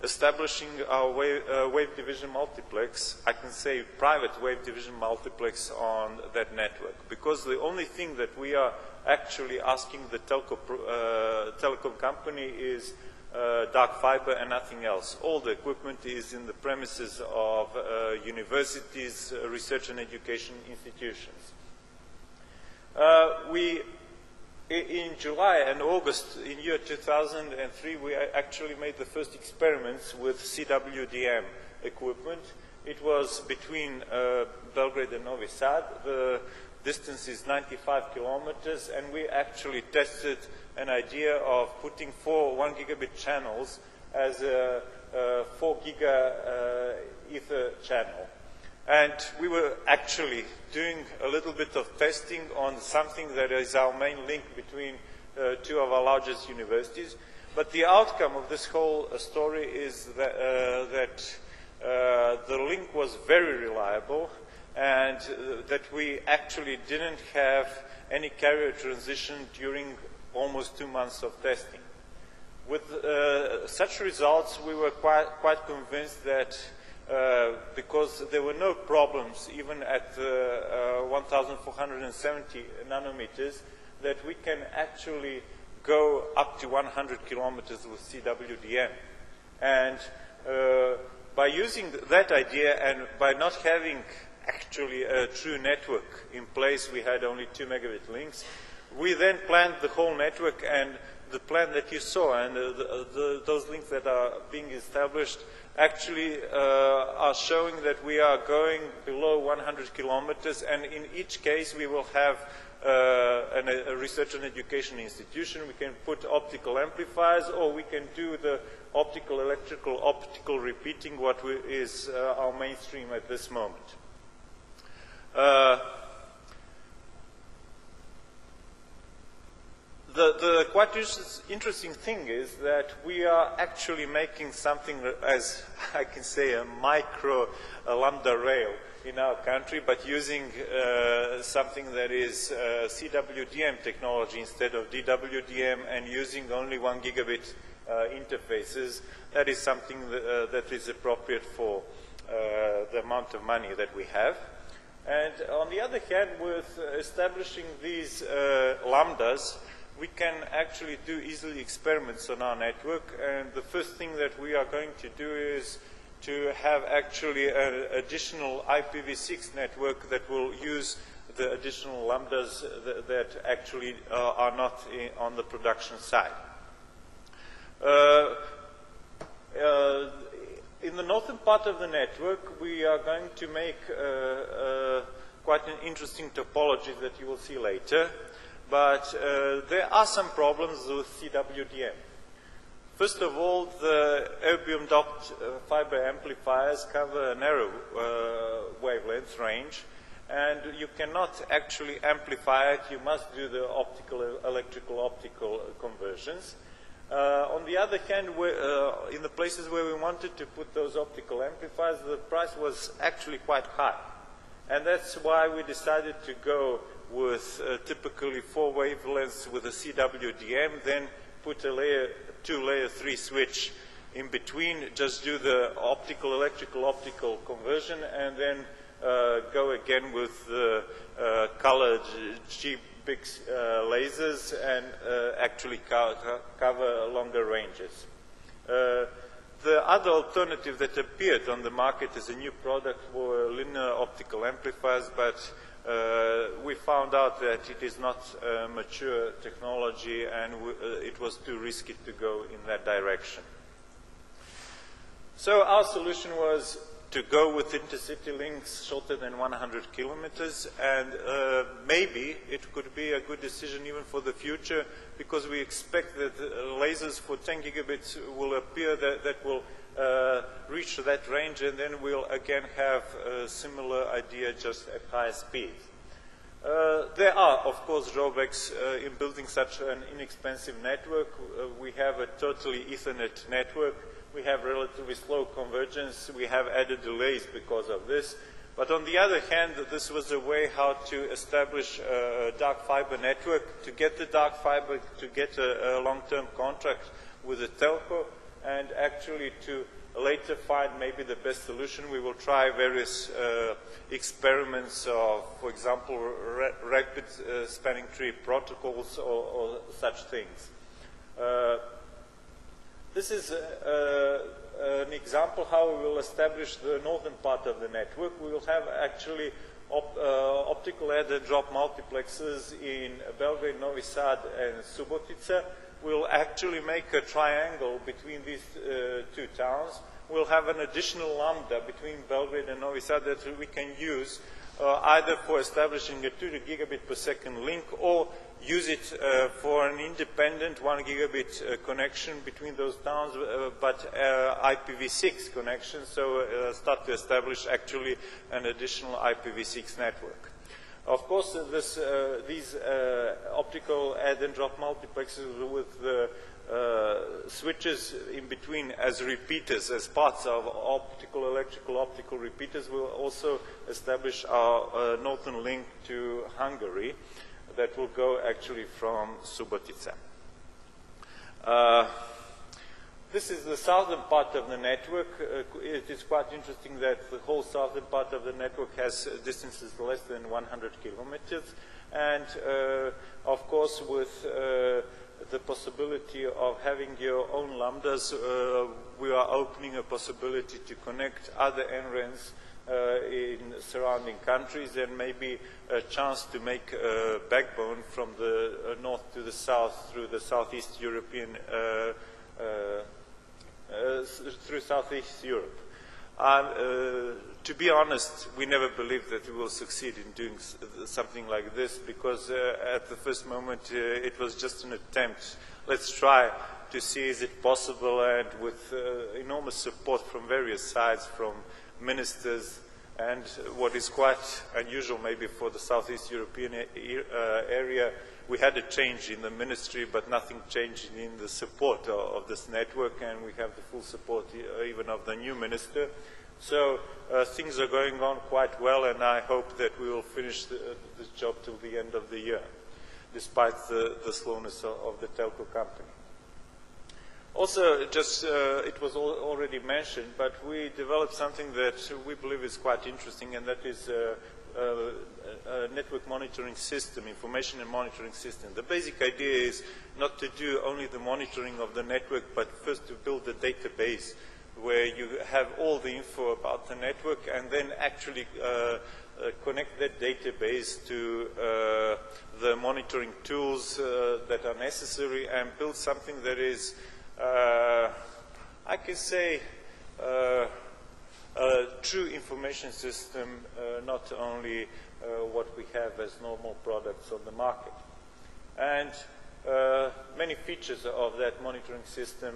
establishing our wave division multiplex, I can say private wave division multiplex on that network, because the only thing that we are actually asking the telecom company is dark fiber and nothing else. All the equipment is in the premises of universities, research and education institutions. In July and August in year 2003, we actually made the first experiments with CWDM equipment. It was between Belgrade and Novi Sad. The distance is 95 kilometers, and we actually tested an idea of putting 4 1 gigabit channels as a 4 giga ether channel. And we were actually doing a little bit of testing on something that is our main link between 2 of our largest universities. But the outcome of this whole story is that, the link was very reliable, and that we actually didn't have any carrier transition during almost 2 months of testing. With such results, we were quite convinced that because there were no problems even at 1470 nanometers, that we can actually go up to 100 kilometers with CWDM. And by using that idea and by not having actually a true network in place, we had only 2 megabit links, we then planned the whole network, and the plan that you saw and those links that are being established actually are showing that we are going below 100 kilometers, and in each case we will have a research and education institution. We can put optical amplifiers, or we can do the optical, electrical, optical repeating, what is our mainstream at this moment. The quite interesting thing is that we are actually making something, as I can say, a micro lambda rail in our country, but using something that is CWDM technology instead of DWDM, and using only 1 gigabit interfaces. That is something that is appropriate for the amount of money that we have. And on the other hand, with establishing these lambdas, we can actually do easily experiments on our network, and the first thing that we are going to do is to have actually an additional IPv6 network that will use the additional lambdas that actually are not on the production side. In the northern part of the network, we are going to make quite an interesting topology that you will see later. But there are some problems with CWDM. First of all, the erbium doped fiber amplifiers cover a narrow wavelength range, and you cannot actually amplify it. You must do the optical, electrical, optical conversions. On the other hand, in the places where we wanted to put those optical amplifiers, the price was actually quite high. And that's why we decided to go with typically 4 wavelengths with a CWDM, then put a layer 2, layer 3 switch in between, just do the optical, electrical, optical conversion, and then go again with the colored G-BIX lasers and actually cover longer ranges. The other alternative that appeared on the market as a new product were linear optical amplifiers, but we found out that it is not a mature technology, and it was too risky to go in that direction. So our solution was to go with intercity links shorter than 100 kilometers, and maybe it could be a good decision even for the future, because we expect that lasers for 10 gigabits will appear that will reach that range, and then we'll again have a similar idea just at higher speed. There are, of course, drawbacks in building such an inexpensive network. We have a totally Ethernet network. We have relatively slow convergence. We have added delays because of this. But on the other hand, this was a way how to establish a dark fiber network, to get the dark fiber, to get a long-term contract with a telco, and actually to later find maybe the best solution. We will try various experiments of, for example, rapid spanning tree protocols or such things. This is an example how we will establish the northern part of the network. We will have actually optical add and drop multiplexes in Belgrade, Novi Sad, and Subotica. We'll actually make a triangle between these two towns. We'll have an additional lambda between Belgrade and Novi Sad that we can use either for establishing a 2 gigabit per second link, or use it for an independent 1 gigabit connection between those towns, but IPv6 connection, so start to establish actually an additional IPv6 network. Of course, these optical add and drop multiplexes with the switches in between as repeaters, as parts of optical, electrical, optical repeaters, will also establish our northern link to Hungary that will go actually from Subotica. This is the southern part of the network. It is quite interesting that the whole southern part of the network has distances less than 100 kilometers. And of course, with the possibility of having your own lambdas, we are opening a possibility to connect other NRENs in surrounding countries, and maybe a chance to make a backbone from the north to the south through the Southeast European through Southeast Europe. To be honest, we never believed that we will succeed in doing something like this, because at the first moment it was just an attempt. Let's try to see is it possible, and with enormous support from various sides, from ministers, and what is quite unusual maybe for the Southeast European area, we had a change in the ministry, but nothing changed in the support of this network, and we have the full support even of the new minister. So things are going on quite well, and I hope that we will finish this job till the end of the year, despite the slowness of the telco company. Also, just it was already mentioned, but we developed something that we believe is quite interesting, and that is a network monitoring system, information and monitoring system. The basic idea is not to do only the monitoring of the network, but first to build a database where you have all the info about the network, and then actually connect that database to the monitoring tools that are necessary, and build something that is, I can say, a true information system, not only what we have as normal products on the market. And many features of that monitoring system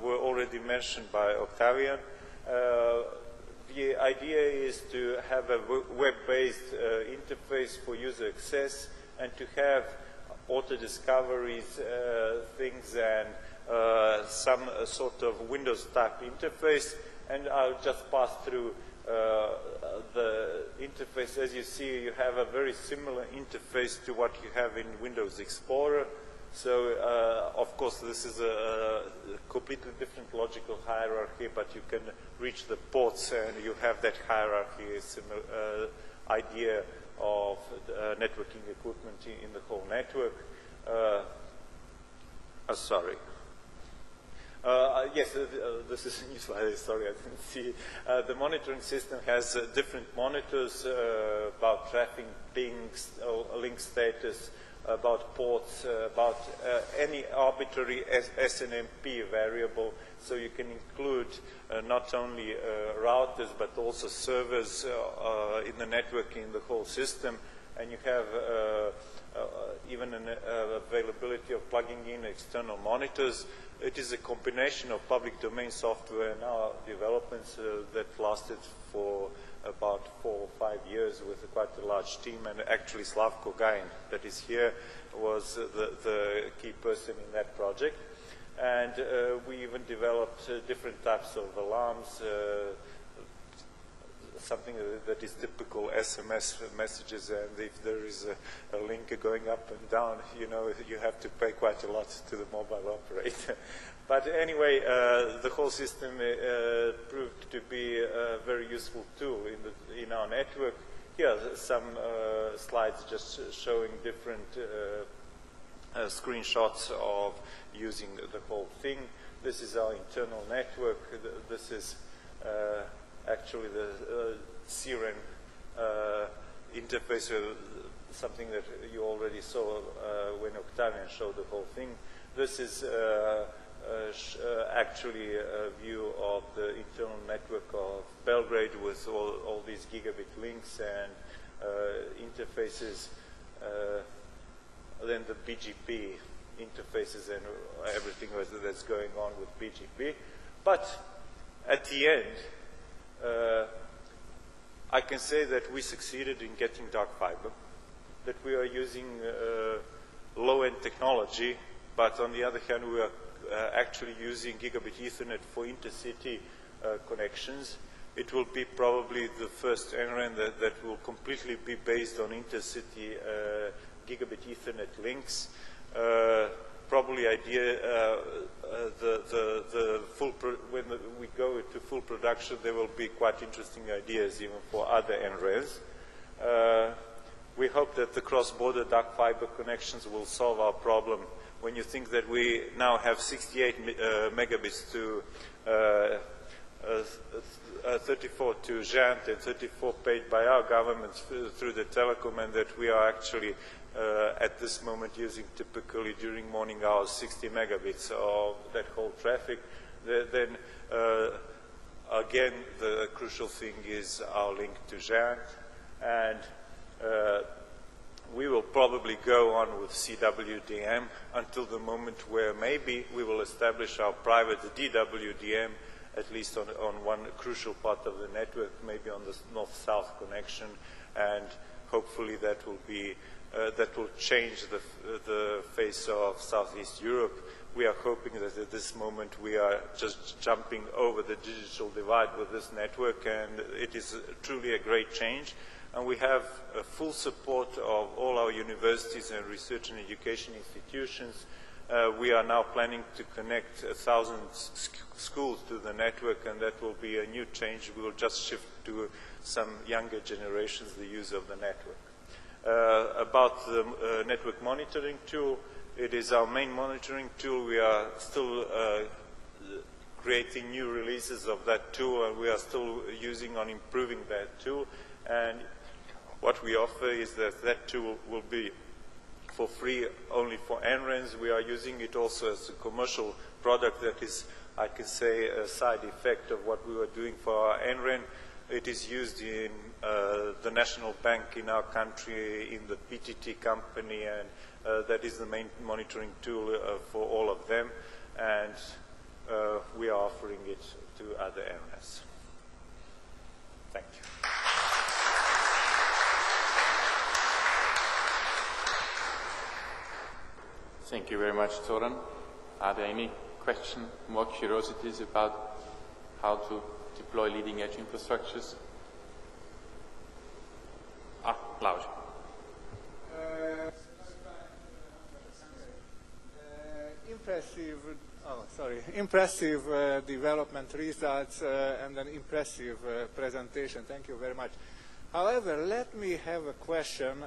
were already mentioned by Octavian. The idea is to have a web-based interface for user access, and to have auto-discoveries, things, and some sort of Windows-type interface. And I'll just pass through the interface. As you see, you have a very similar interface to what you have in Windows Explorer. So, of course, this is a completely different logical hierarchy, but you can reach the ports, and you have that hierarchy, a similar idea of networking equipment in the whole network. Sorry. Yes, this is a new slide. Sorry, I didn't see. The monitoring system has different monitors about traffic, pings, link status, about ports, about any arbitrary SNMP variable. So you can include not only routers, but also servers in the network, in the whole system. And you have even an availability of plugging in external monitors. It is a combination of public domain software and our developments that lasted for about 4 or 5 years with quite a large team. And actually Slavko Gain, that is here, was the key person in that project. And we even developed different types of alarms, something that is typical SMS messages, and if there is a link going up and down, you know, you have to pay quite a lot to the mobile operator. But anyway, the whole system proved to be a very useful tool in our network. Here are some slides just showing different screenshots of using the whole thing. This is our internal network. This is actually the SEEREN interface, something that you already saw when Octavian showed the whole thing. This is actually a view of the internal network of Belgrade with all these gigabit links and interfaces. Then the BGP interfaces and everything that's going on with BGP. But at the end, I can say that we succeeded in getting dark fiber, that we are using low-end technology, but on the other hand, we are actually using gigabit Ethernet for intercity connections. It will be probably the first NREN that will completely be based on intercity gigabit Ethernet links. Probably when we go into full production, there will be quite interesting ideas even for other NREs. We hope that the cross-border dark fiber connections will solve our problem. When you think that we now have 68 megabits to 34 to Gent and 34 paid by our government through the telecom, and that we are actually at this moment using typically during morning hours 60 megabits of that whole traffic, then again the crucial thing is our link to Gent, and we will probably go on with CWDM until the moment where maybe we will establish our private DWDM, at least on one crucial part of the network, maybe on the north-south connection, and hopefully that will be that will change the face of Southeast Europe. We are hoping that at this moment we are just jumping over the digital divide with this network, and it is truly a great change. And we have full support of all our universities and research and education institutions. We are now planning to connect 1,000 schools to the network, and that will be a new change. We will just shift to some younger generations the use of the network. About the network monitoring tool, it is our main monitoring tool. We are still creating new releases of that tool, and we are still using on improving that tool. And what we offer is that that tool will be for free only for NRENs. We are using it also as a commercial product that is, I can say, a side effect of what we were doing for our NREN. It is used in the national bank in our country, in the PTT company, and that is the main monitoring tool for all of them. And we are offering it to other NRENs. Thank you. Thank you very much, Zoran. Are there any questions, more curiosities about how to deploy leading-edge infrastructures? Klaus. Impressive development results and an impressive presentation. Thank you very much. However, let me have a question.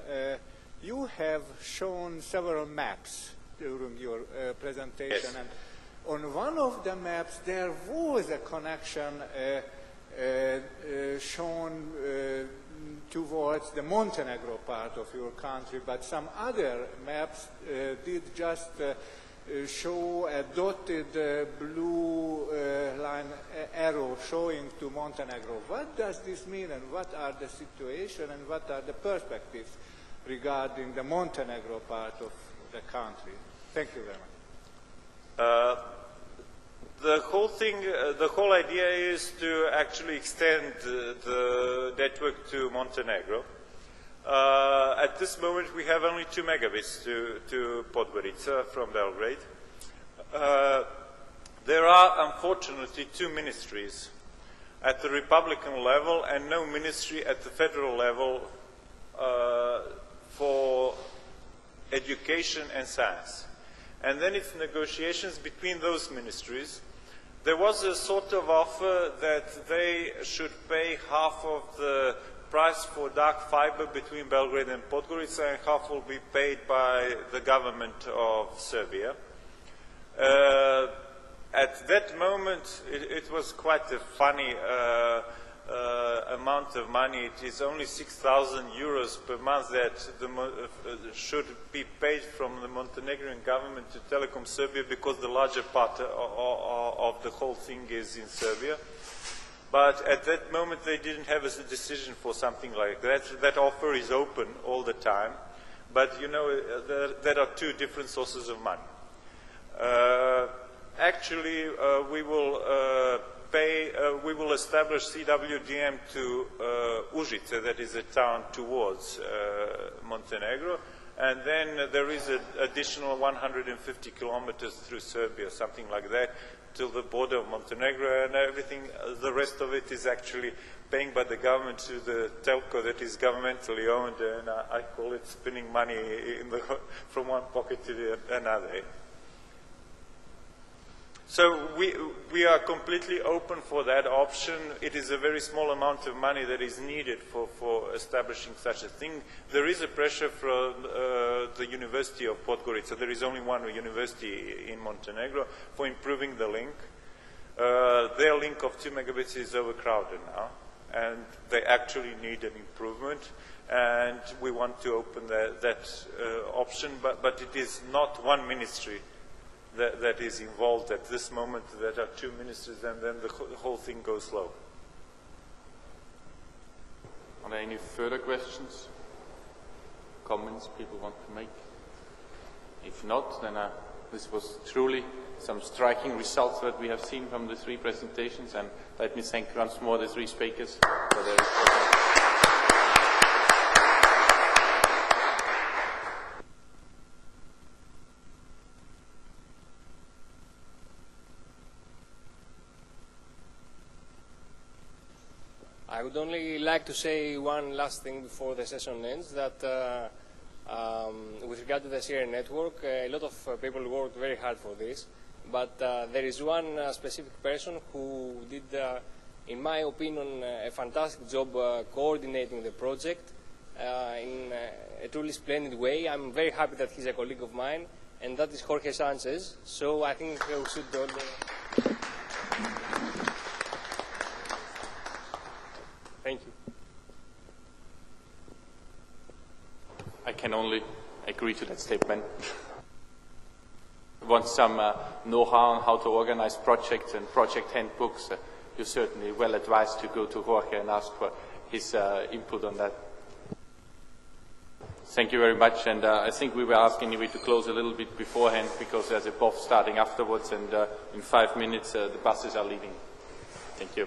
You have shown several maps during your presentation, yes. And on one of the maps there was a connection shown towards the Montenegro part of your country, but some other maps did just show a dotted blue line arrow showing to Montenegro. What does this mean, and what are the situation and what are the perspectives regarding the Montenegro part of the country? Thank you very much. The whole thing, the whole idea is to actually extend the network to Montenegro. At this moment, we have only 2 megabits to Podgorica from Belgrade. There are, unfortunately, 2 ministries at the Republican level and no ministry at the federal level for education and science. And then it's negotiations between those ministries. There was a sort of offer that they should pay half of the price for dark fiber between Belgrade and Podgorica, and half will be paid by the government of Serbia. At that moment, it was quite a funny amount of money. It is only 6,000 euros per month that should be paid from the Montenegrin government to Telekom Serbia, because the larger part of the whole thing is in Serbia. But at that moment they didn't have a decision for something like that. That offer is open all the time. But you know, there are 2 different sources of money. Actually, we will establish CWDM to Užice, that is a town towards Montenegro, and then there is an additional 150 kilometers through Serbia, something like that, till the border of Montenegro, and everything, the rest of it is actually paying by the government to the telco that is governmentally owned, and I call it spinning money from one pocket to another. So we are completely open for that option. It is a very small amount of money that is needed for establishing such a thing. There is a pressure from the University of Podgorica. There is only one university in Montenegro for improving the link. Their link of 2 megabits is overcrowded now, and they actually need an improvement. And we want to open that option, but it is not one ministry that is involved at this moment. There are 2 ministries, and then the whole thing goes slow. Are there any further questions, comments people want to make? If not, then this was truly some striking results that we have seen from the 3 presentations, and let me thank once more the 3 speakers for their reporting. I would only like to say one last thing before the session ends, that with regard to the SEEREN network, a lot of people worked very hard for this, but there is one specific person who did, in my opinion, a fantastic job coordinating the project in a truly splendid way. I'm very happy that he's a colleague of mine, and that is Jorge Sanchez. So I think we should all... Thank you. I can only agree to that statement. Want some know-how on how to organize projects and project handbooks, you're certainly well advised to go to Jorge and ask for his input on that. Thank you very much, and I think we were asking you to close a little bit beforehand because there's a BOF starting afterwards, and in 5 minutes the buses are leaving. Thank you.